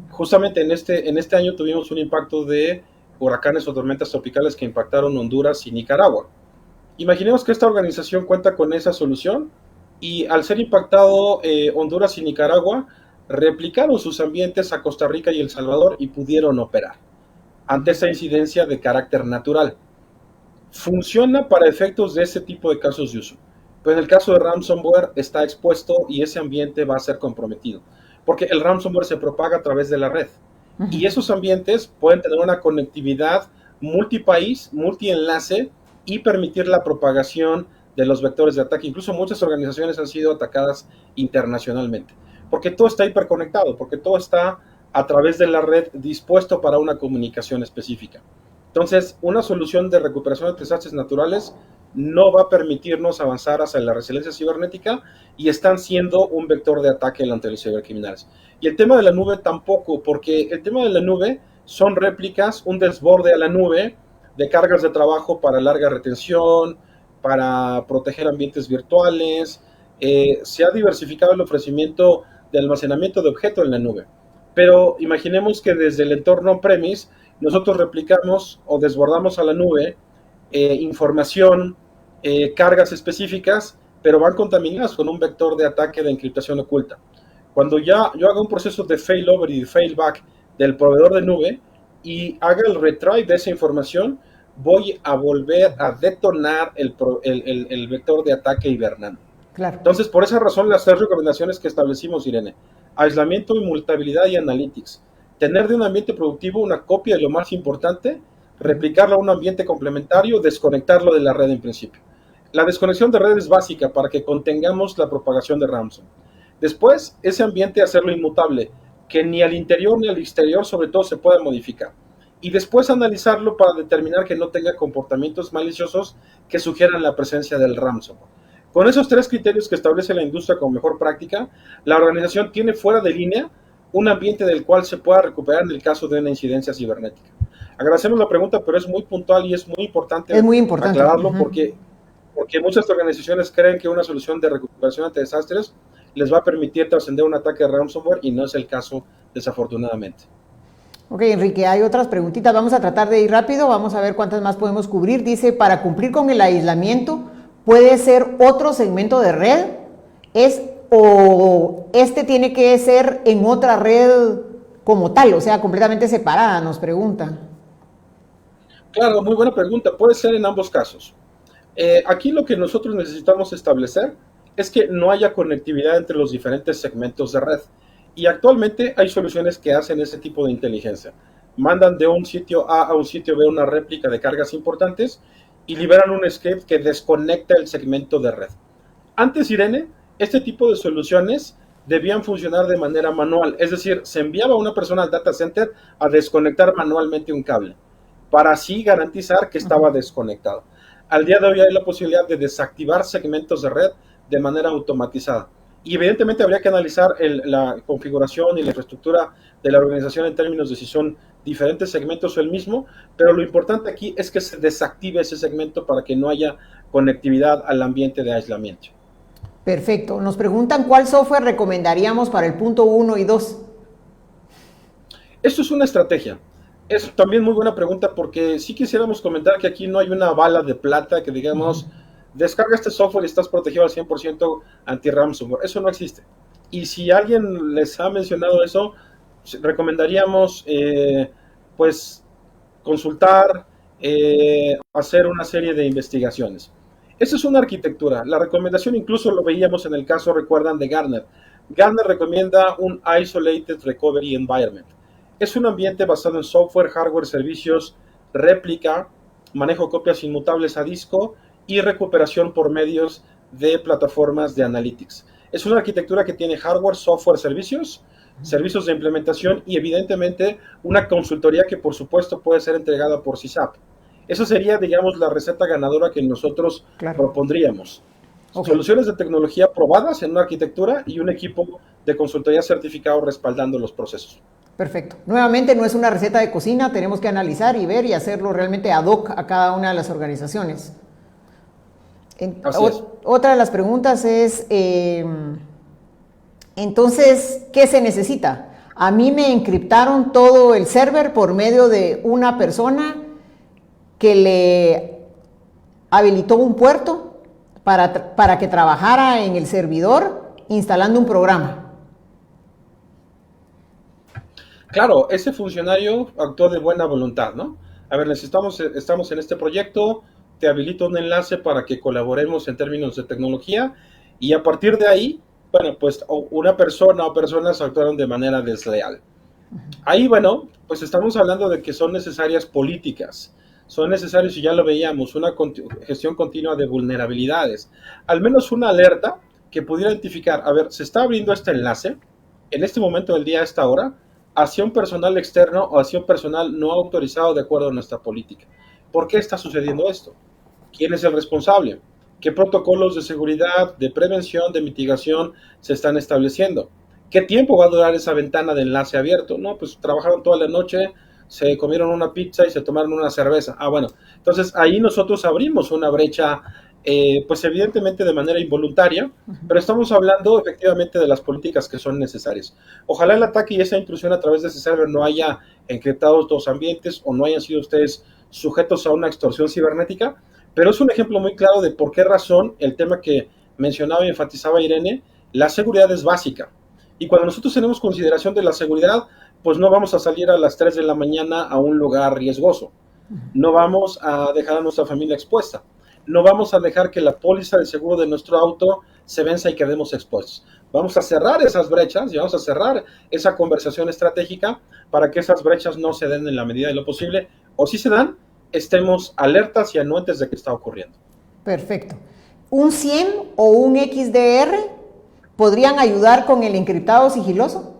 Justamente en este año tuvimos un impacto de huracanes o tormentas tropicales que impactaron Honduras y Nicaragua. Imaginemos que esta organización cuenta con esa solución y al ser impactado Honduras y Nicaragua, replicaron sus ambientes a Costa Rica y El Salvador y pudieron operar ante esa incidencia de carácter natural. Funciona para efectos de ese tipo de casos de uso. Pero en el caso de ransomware está expuesto y ese ambiente va a ser comprometido, porque el ransomware se propaga a través de la red. Y esos ambientes pueden tener una conectividad multipaís, multienlace y permitir la propagación de los vectores de ataque. Incluso muchas organizaciones han sido atacadas internacionalmente, porque todo está hiperconectado, porque todo está a través de la red dispuesto para una comunicación específica. Entonces, una solución de recuperación de desastres naturales no va a permitirnos avanzar hacia la resiliencia cibernética y están siendo un vector de ataque ante los cibercriminales. Y el tema de la nube tampoco, porque el tema de la nube son réplicas, un desborde a la nube de cargas de trabajo para larga retención, para proteger ambientes virtuales. Se ha diversificado el ofrecimiento de almacenamiento de objetos en la nube. Pero imaginemos que desde el entorno on-premise nosotros replicamos o desbordamos a la nube información, cargas específicas, pero van contaminadas con un vector de ataque de encriptación oculta. Cuando ya yo haga un proceso de failover y de failback del proveedor de nube y haga el retry de esa información, voy a volver a detonar el vector de ataque hibernando. Claro. Entonces, por esa razón, las 3 recomendaciones que establecimos, Irene: aislamiento, inmutabilidad y analytics. Tener de un ambiente productivo una copia de lo más importante, replicarlo a un ambiente complementario, desconectarlo de la red en principio. La desconexión de red es básica para que contengamos la propagación de ransomware. Después, ese ambiente hacerlo inmutable, que ni al interior ni al exterior sobre todo se pueda modificar. Y después analizarlo para determinar que no tenga comportamientos maliciosos que sugieran la presencia del ransomware. Con esos 3 criterios que establece la industria como mejor práctica, la organización tiene fuera de línea un ambiente del cual se pueda recuperar en el caso de una incidencia cibernética. Agradecemos la pregunta, pero es muy puntual y es muy importante aclararlo porque muchas organizaciones creen que una solución de recuperación ante desastres les va a permitir trascender un ataque de ransomware y no es el caso, desafortunadamente. Ok, Enrique, hay otras preguntitas. Vamos a tratar de ir rápido, vamos a ver cuántas más podemos cubrir. Dice, para cumplir con el aislamiento, ¿puede ser otro segmento de red? ¿O este tiene que ser en otra red como tal, o sea, completamente separada? Nos pregunta. Claro, muy buena pregunta. Puede ser en ambos casos. Aquí lo que nosotros necesitamos establecer es que no haya conectividad entre los diferentes segmentos de red. Y actualmente hay soluciones que hacen ese tipo de inteligencia. Mandan de un sitio A a un sitio B una réplica de cargas importantes y liberan un script que desconecta el segmento de red. Antes, Irene, este tipo de soluciones debían funcionar de manera manual. Es decir, se enviaba a una persona al data center a desconectar manualmente un cable, para así garantizar que estaba desconectado. Al día de hoy hay la posibilidad de desactivar segmentos de red de manera automatizada. Y evidentemente habría que analizar la configuración y la infraestructura de la organización en términos de si son diferentes segmentos o el mismo, pero lo importante aquí es que se desactive ese segmento para que no haya conectividad al ambiente de aislamiento. Perfecto. Nos preguntan cuál software recomendaríamos para el punto 1 y 2. Esto es una estrategia. Es también muy buena pregunta porque sí quisiéramos comentar que aquí no hay una bala de plata que digamos, descarga este software y estás protegido al 100% anti-ransomware. Eso no existe. Y si alguien les ha mencionado eso, recomendaríamos pues consultar, hacer una serie de investigaciones. Esa es una arquitectura. La recomendación incluso lo veíamos en el caso, recuerdan, de Gartner. Gartner recomienda un Isolated Recovery Environment. Es un ambiente basado en software, hardware, servicios, réplica, manejo de copias inmutables a disco y recuperación por medios de plataformas de analytics. Es una arquitectura que tiene hardware, software, servicios, servicios de implementación y evidentemente una consultoría que por supuesto puede ser entregada por CISAP. Eso sería, digamos, la receta ganadora que nosotros propondríamos. Okay. Soluciones de tecnología probadas en una arquitectura y un equipo de consultoría certificado respaldando los procesos. Perfecto. Nuevamente no es una receta de cocina, tenemos que analizar y ver y hacerlo realmente ad hoc a cada una de las organizaciones. Otra de las preguntas es, entonces, ¿qué se necesita? A mí me encriptaron todo el server por medio de una persona que le habilitó un puerto para que trabajara en el servidor instalando un programa. Claro, ese funcionario actuó de buena voluntad, ¿no? A ver, estamos en este proyecto, te habilito un enlace para que colaboremos en términos de tecnología y a partir de ahí, bueno, pues una persona o personas actuaron de manera desleal. Ahí, bueno, pues estamos hablando de que son necesarias políticas, son necesarios, y ya lo veíamos, una gestión continua de vulnerabilidades, al menos una alerta que pudiera identificar, a ver, se está abriendo este enlace, en este momento del día, a esta hora, hacia un personal externo o hacia un personal no autorizado de acuerdo a nuestra política. ¿Por qué está sucediendo esto? ¿Quién es el responsable? ¿Qué protocolos de seguridad, de prevención, de mitigación se están estableciendo? ¿Qué tiempo va a durar esa ventana de enlace abierto? No, pues trabajaron toda la noche, se comieron una pizza y se tomaron una cerveza. Ah, bueno, entonces ahí nosotros abrimos una brecha, pues evidentemente de manera involuntaria, pero estamos hablando efectivamente de las políticas que son necesarias. Ojalá el ataque y esa intrusión a través de ese server no haya encriptado los ambientes o no hayan sido ustedes sujetos a una extorsión cibernética, pero es un ejemplo muy claro de por qué razón el tema que mencionaba y enfatizaba Irene, la seguridad es básica. Y cuando nosotros tenemos consideración de la seguridad, pues no vamos a salir a las 3 de la mañana a un lugar riesgoso. No vamos a dejar a nuestra familia expuesta. No vamos a dejar que la póliza de seguro de nuestro auto se venza y quedemos expuestos. Vamos a cerrar esas brechas y vamos a cerrar esa conversación estratégica para que esas brechas no se den en la medida de lo posible, o si se dan, estemos alertas y anuentes de que está ocurriendo. Perfecto. ¿Un SIEM o un XDR podrían ayudar con el encriptado sigiloso?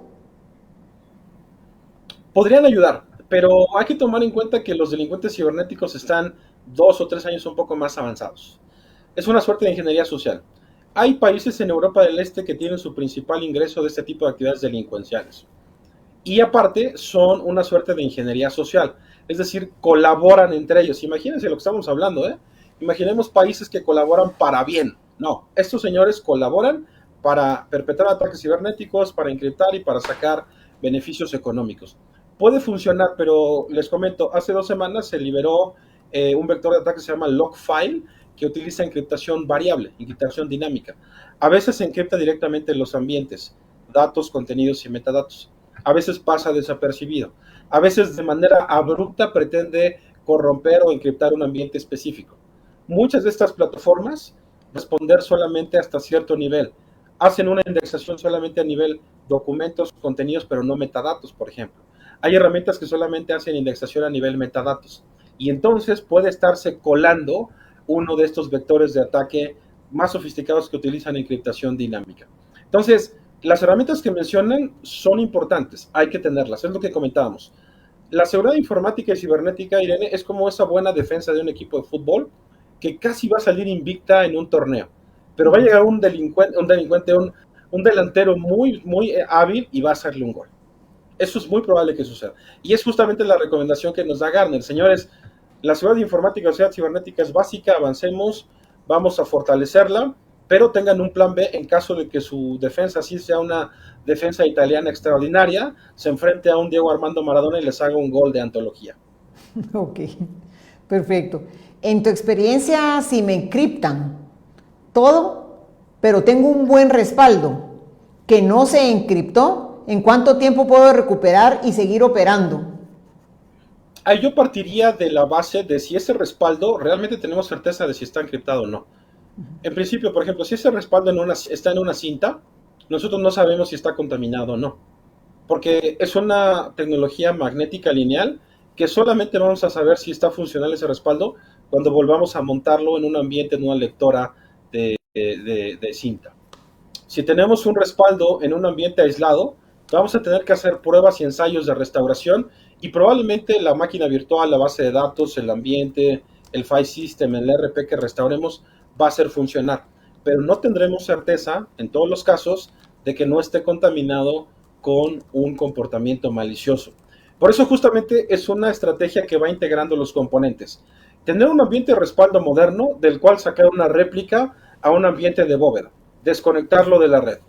Podrían ayudar, pero hay que tomar en cuenta que los delincuentes cibernéticos están 2 o 3 años un poco más avanzados. Es una suerte de ingeniería social. Hay países en Europa del Este que tienen su principal ingreso de este tipo de actividades delincuenciales. Y aparte son una suerte de ingeniería social, es decir, colaboran entre ellos. Imagínense lo que estamos hablando, ¿eh? Imaginemos países que colaboran para bien. No, estos señores colaboran para perpetrar ataques cibernéticos, para encriptar y para sacar beneficios económicos. Puede funcionar, pero les comento, hace 2 semanas se liberó un vector de ataque que se llama Logfile, que utiliza encriptación variable, encriptación dinámica. A veces se encripta directamente en los ambientes, datos, contenidos y metadatos. A veces pasa desapercibido. A veces de manera abrupta pretende corromper o encriptar un ambiente específico. Muchas de estas plataformas responder solamente hasta cierto nivel. Hacen una indexación solamente a nivel documentos, contenidos, pero no metadatos, por ejemplo. Hay herramientas que solamente hacen indexación a nivel metadatos. Y entonces puede estarse colando uno de estos vectores de ataque más sofisticados que utilizan encriptación dinámica. Entonces, las herramientas que mencionan son importantes, hay que tenerlas, es lo que comentábamos. La seguridad informática y cibernética, Irene, es como esa buena defensa de un equipo de fútbol que casi va a salir invicta en un torneo, pero va a llegar un delantero muy hábil y va a hacerle un gol. Eso es muy probable que suceda. Y es justamente la recomendación que nos da Gartner. Señores, la seguridad informática, la seguridad cibernética es básica, avancemos, vamos a fortalecerla, pero tengan un plan B en caso de que su defensa sí sea una defensa italiana extraordinaria, se enfrente a un Diego Armando Maradona y les haga un gol de antología. Ok, perfecto. En tu experiencia, si me encriptan todo, pero tengo un buen respaldo que no se encriptó, ¿en cuánto tiempo puedo recuperar y seguir operando? Ahí yo partiría de la base de si ese respaldo realmente tenemos certeza de si está encriptado o no. En principio, por ejemplo, si ese respaldo está en una cinta, nosotros no sabemos si está contaminado o no, porque es una tecnología magnética lineal que solamente vamos a saber si está funcional ese respaldo cuando volvamos a montarlo en un ambiente, en una lectora de cinta. Si tenemos un respaldo en un ambiente aislado, vamos a tener que hacer pruebas y ensayos de restauración y probablemente la máquina virtual, la base de datos, el ambiente, el file system, el RP que restauremos va a ser funcional, pero no tendremos certeza en todos los casos de que no esté contaminado con un comportamiento malicioso. Por eso justamente es una estrategia que va integrando los componentes. Tener un ambiente de respaldo moderno del cual sacar una réplica a un ambiente de bóveda, desconectarlo de la red.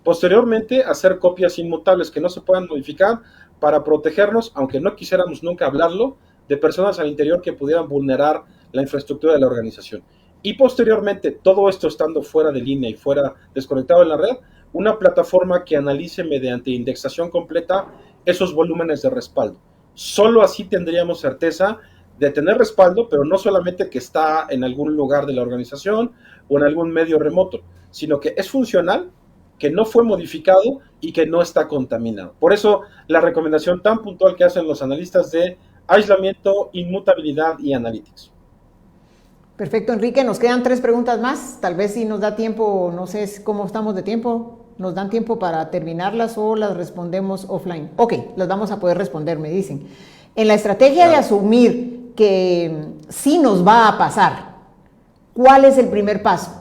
Posteriormente, hacer copias inmutables que no se puedan modificar para protegernos, aunque no quisiéramos nunca hablarlo, de personas al interior que pudieran vulnerar la infraestructura de la organización. Y posteriormente, todo esto estando fuera de línea y fuera desconectado de la red, una plataforma que analice mediante indexación completa esos volúmenes de respaldo. Solo así tendríamos certeza de tener respaldo, pero no solamente que está en algún lugar de la organización o en algún medio remoto, sino que es funcional, que no fue modificado y que no está contaminado. Por eso la recomendación tan puntual que hacen los analistas de aislamiento, inmutabilidad y analytics. Perfecto, Enrique, nos quedan 3 preguntas más, tal vez si nos da tiempo, no sé cómo estamos de tiempo, nos dan tiempo para terminarlas o las respondemos offline. Ok, las vamos a poder responder, me dicen. En la estrategia de asumir que sí nos va a pasar, ¿cuál es el primer paso?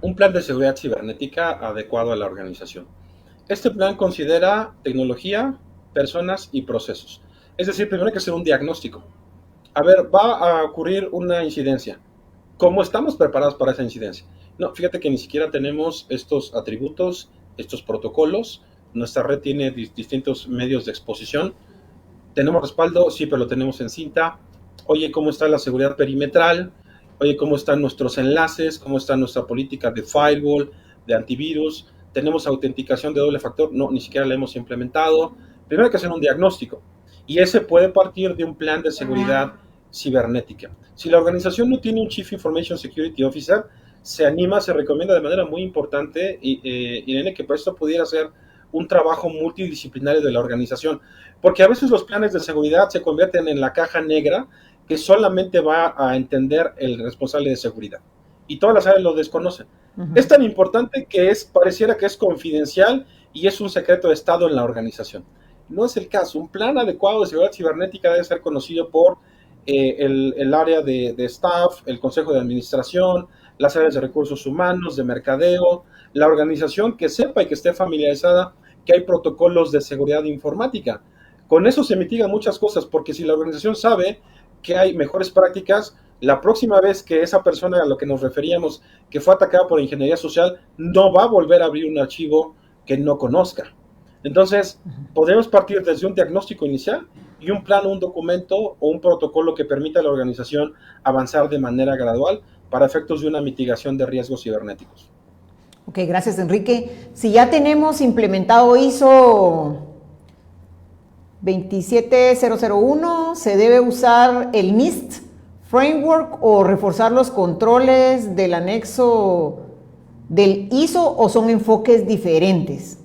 Un plan de seguridad cibernética adecuado a la organización. Este plan considera tecnología, personas y procesos. Es decir, primero hay que hacer un diagnóstico. A ver, va a ocurrir una incidencia. ¿Cómo estamos preparados para esa incidencia? No, fíjate que ni siquiera tenemos estos atributos, estos protocolos. Nuestra red tiene distintos medios de exposición. ¿Tenemos respaldo? Sí, pero lo tenemos en cinta. Oye, ¿cómo está la seguridad perimetral? Oye, ¿cómo están nuestros enlaces? ¿Cómo está nuestra política de firewall, de antivirus? ¿Tenemos autenticación de doble factor? No, ni siquiera la hemos implementado. Primero hay que hacer un diagnóstico. Y ese puede partir de un plan de seguridad cibernética. Si la organización no tiene un Chief Information Security Officer, se recomienda de manera muy importante, Irene, que por esto pudiera ser un trabajo multidisciplinario de la organización, porque a veces los planes de seguridad se convierten en la caja negra que solamente va a entender el responsable de seguridad, y todas las áreas lo desconocen. Es tan importante que pareciera que es confidencial y es un secreto de Estado en la organización. No es el caso. Un plan adecuado de seguridad cibernética debe ser conocido por el área de staff, el consejo de administración, las áreas de recursos humanos, de mercadeo, la organización que sepa y que esté familiarizada que hay protocolos de seguridad informática. Con eso se mitigan muchas cosas, porque si la organización sabe que hay mejores prácticas, la próxima vez que esa persona a la que nos referíamos, que fue atacada por ingeniería social, no va a volver a abrir un archivo que no conozca. Entonces, podemos partir desde un diagnóstico inicial y un plan, un documento o un protocolo que permita a la organización avanzar de manera gradual para efectos de una mitigación de riesgos cibernéticos. Ok, gracias, Enrique. Si ya tenemos implementado ISO 27001, ¿se debe usar el NIST Framework o reforzar los controles del anexo del ISO, o son enfoques diferentes?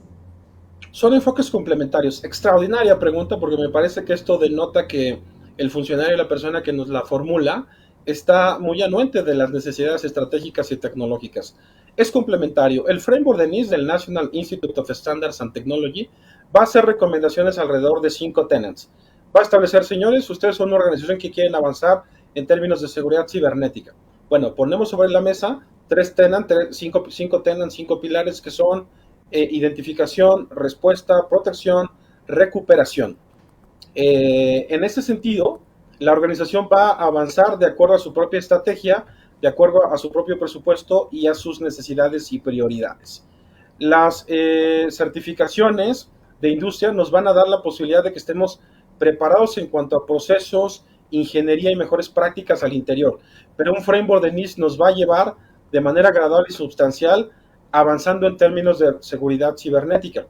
Son enfoques complementarios. Extraordinaria pregunta, porque me parece que esto denota que el funcionario y la persona que nos la formula está muy anuente de las necesidades estratégicas y tecnológicas. Es complementario. El framework de NIST, del National Institute of Standards and Technology, va a hacer recomendaciones alrededor de 5 tenets. Va a establecer, señores, ustedes son una organización que quieren avanzar en términos de seguridad cibernética. Bueno, ponemos sobre la mesa cinco pilares que son identificación, respuesta, protección, recuperación. En ese sentido, la organización va a avanzar de acuerdo a su propia estrategia, de acuerdo a su propio presupuesto y a sus necesidades y prioridades. Las certificaciones de industria nos van a dar la posibilidad de que estemos preparados en cuanto a procesos, ingeniería y mejores prácticas al interior, pero un framework de NIST nos va a llevar de manera gradual y sustancial avanzando en términos de seguridad cibernética.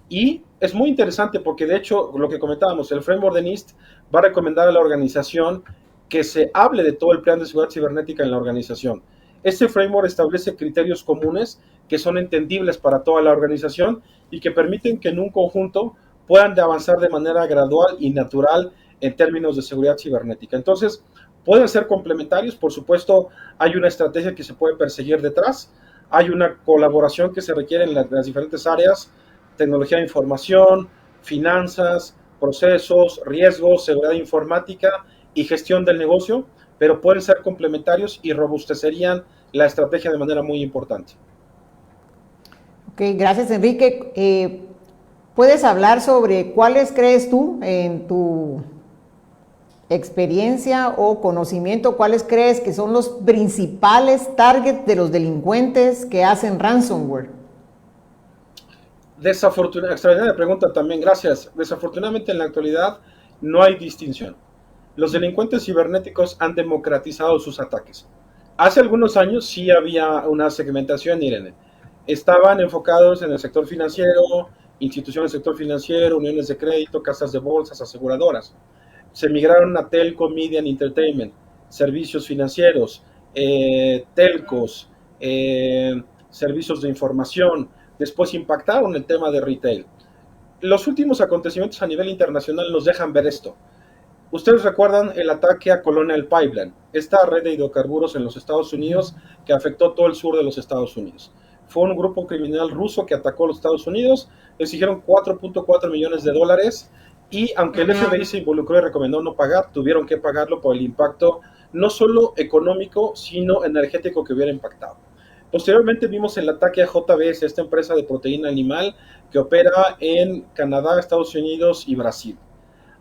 Y es muy interesante porque, de hecho, lo que comentábamos, el framework de NIST va a recomendar a la organización que se hable de todo el plan de seguridad cibernética en la organización. Este framework establece criterios comunes que son entendibles para toda la organización y que permiten que en un conjunto puedan avanzar de manera gradual y natural en términos de seguridad cibernética. Entonces, pueden ser complementarios, por supuesto, hay una estrategia que se puede perseguir detrás, hay una colaboración que se requiere en las diferentes áreas, tecnología de información, finanzas, procesos, riesgos, seguridad informática y gestión del negocio, pero pueden ser complementarios y robustecerían la estrategia de manera muy importante. Ok, gracias Enrique. ¿Puedes hablar sobre cuáles crees tú, en tu experiencia o conocimiento, cuáles crees que son los principales targets de los delincuentes que hacen ransomware? Extraordinaria pregunta también, gracias. Desafortunadamente en la actualidad no hay distinción. Los delincuentes cibernéticos han democratizado sus ataques. Hace algunos años sí había una segmentación, Irene. Estaban enfocados en el sector financiero, instituciones del sector financiero, uniones de crédito, casas de bolsas, aseguradoras. Se migraron a telco, media and entertainment, servicios financieros, telcos, servicios de información. Después impactaron el tema de retail. Los últimos acontecimientos a nivel internacional nos dejan ver esto. Ustedes recuerdan el ataque a Colonial Pipeline, esta red de hidrocarburos en los Estados Unidos que afectó todo el sur de los Estados Unidos. Fue un grupo criminal ruso que atacó a los Estados Unidos, le exigieron $4.4 millones y aunque el FBI se involucró y recomendó no pagar, tuvieron que pagarlo por el impacto no solo económico, sino energético que hubiera impactado. Posteriormente vimos el ataque a JBS, esta empresa de proteína animal que opera en Canadá, Estados Unidos y Brasil.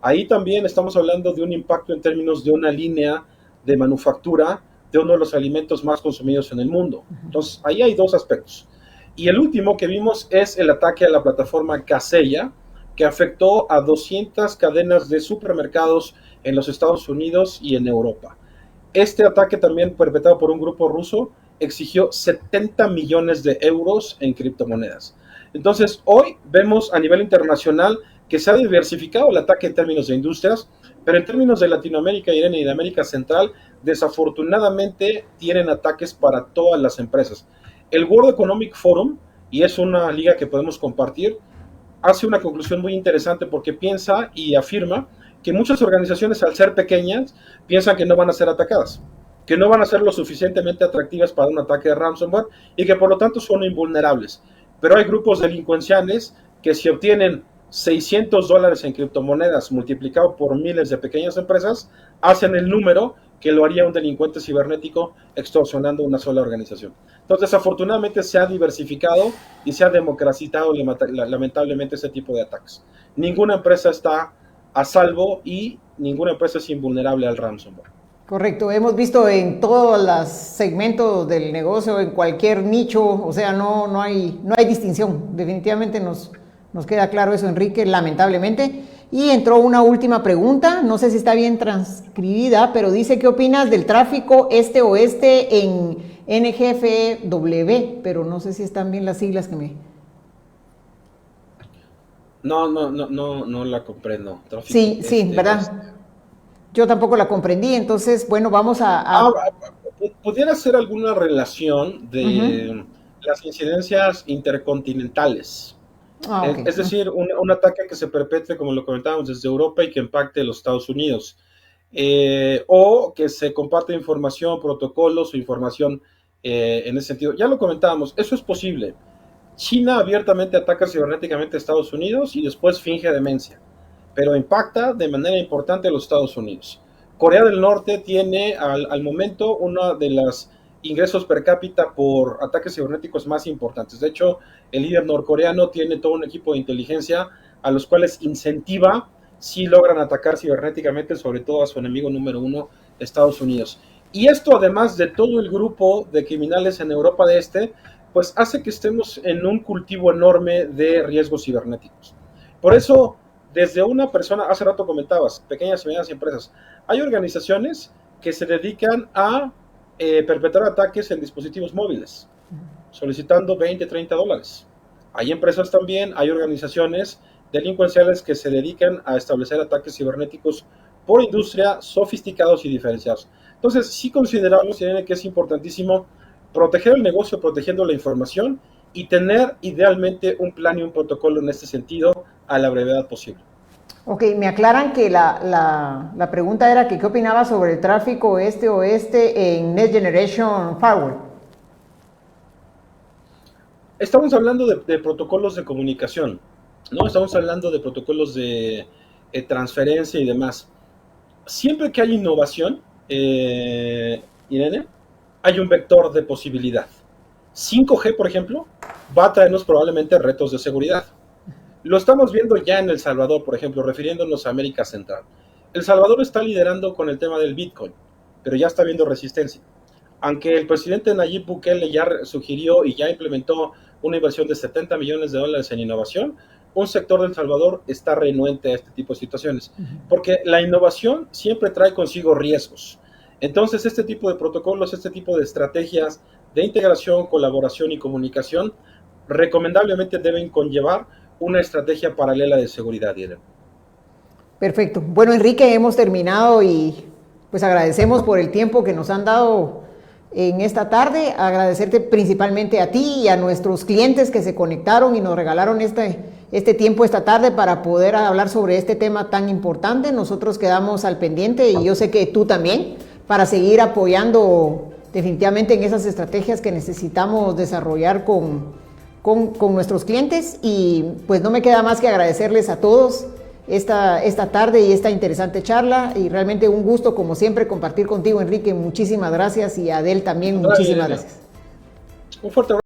Ahí también estamos hablando de un impacto en términos de una línea de manufactura de uno de los alimentos más consumidos en el mundo. Entonces, ahí hay dos aspectos. Y el último que vimos es el ataque a la plataforma Kaseya, que afectó a 200 cadenas de supermercados en los Estados Unidos y en Europa. Este ataque, también perpetrado por un grupo ruso, exigió 70 millones de euros en criptomonedas. Entonces, hoy vemos a nivel internacional que se ha diversificado el ataque en términos de industrias, pero en términos de Latinoamérica, Irene, y de América Central, desafortunadamente tienen ataques para todas las empresas. El World Economic Forum, y es una liga que podemos compartir, hace una conclusión muy interesante porque piensa y afirma que muchas organizaciones, al ser pequeñas, piensan que no van a ser atacadas, que no van a ser lo suficientemente atractivas para un ataque de ransomware y que por lo tanto son invulnerables. Pero hay grupos delincuenciales que si obtienen $600 en criptomonedas multiplicado por miles de pequeñas empresas, hacen el número que lo haría un delincuente cibernético extorsionando una sola organización. Entonces, desafortunadamente se ha diversificado y se ha democratizado lamentablemente ese tipo de ataques. Ninguna empresa está a salvo y ninguna empresa es invulnerable al ransomware. Correcto, hemos visto en todos los segmentos del negocio, en cualquier nicho, o sea, no hay distinción. Definitivamente nos queda claro eso, Enrique, lamentablemente. Y entró una última pregunta, no sé si está bien transcribida, pero dice, ¿qué opinas del tráfico este-oeste en NGFW? Pero no sé si están bien las siglas que me... No la comprendo. Tráfico sí, ¿verdad? Yo tampoco la comprendí, entonces, bueno, vamos a... ¿Pudiera ser alguna relación de las incidencias intercontinentales? Okay. Es decir, un ataque que se perpetre, como lo comentábamos, desde Europa y que impacte los Estados Unidos. O que se comparte información, protocolos o información en ese sentido. Ya lo comentábamos, eso es posible. China abiertamente ataca cibernéticamente a Estados Unidos y después finge demencia, pero impacta de manera importante a los Estados Unidos. Corea del Norte tiene al momento una de las ingresos per cápita por ataques cibernéticos más importantes. De hecho, el líder norcoreano tiene todo un equipo de inteligencia a los cuales incentiva si logran atacar cibernéticamente, sobre todo a su enemigo número uno, Estados Unidos. Y esto, además de todo el grupo de criminales en Europa de Este, pues hace que estemos en un cultivo enorme de riesgos cibernéticos. Por eso, desde una persona, hace rato comentabas, pequeñas y medianas empresas, hay organizaciones que se dedican a perpetrar ataques en dispositivos móviles, solicitando 20, 30 dólares. Hay empresas también, hay organizaciones delincuenciales que se dedican a establecer ataques cibernéticos por industria sofisticados y diferenciados. Entonces, sí consideramos, Irene, que es importantísimo proteger el negocio protegiendo la información y tener idealmente un plan y un protocolo en este sentido a la brevedad posible. Ok, me aclaran que la pregunta era que qué opinaba sobre el tráfico este-oeste en Next Generation Firewall. Estamos hablando de protocolos de comunicación, ¿no? Estamos hablando de protocolos de transferencia y demás. Siempre que hay innovación, Irene, hay un vector de posibilidad. 5G, por ejemplo, va a traernos probablemente retos de seguridad. Lo estamos viendo ya en El Salvador, por ejemplo, refiriéndonos a América Central. El Salvador está liderando con el tema del Bitcoin, pero ya está viendo resistencia. Aunque el presidente Nayib Bukele ya sugirió y ya implementó una inversión de 70 millones de dólares en innovación, un sector del Salvador está renuente a este tipo de situaciones, porque la innovación siempre trae consigo riesgos. Entonces, este tipo de protocolos, este tipo de estrategias de integración, colaboración y comunicación, recomendablemente deben conllevar una estrategia paralela de seguridad, Irene. Perfecto. Bueno, Enrique, hemos terminado y pues agradecemos por el tiempo que nos han dado en esta tarde. Agradecerte principalmente a ti y a nuestros clientes que se conectaron y nos regalaron este tiempo esta tarde para poder hablar sobre este tema tan importante. Nosotros quedamos al pendiente y yo sé que tú también, para seguir apoyando definitivamente en esas estrategias que necesitamos desarrollar con nuestros clientes. Y pues no me queda más que agradecerles a todos esta tarde y esta interesante charla, y realmente un gusto como siempre compartir contigo, Enrique. Muchísimas gracias, y a Adel también muchísimas gracias. Un fuerte abrazo.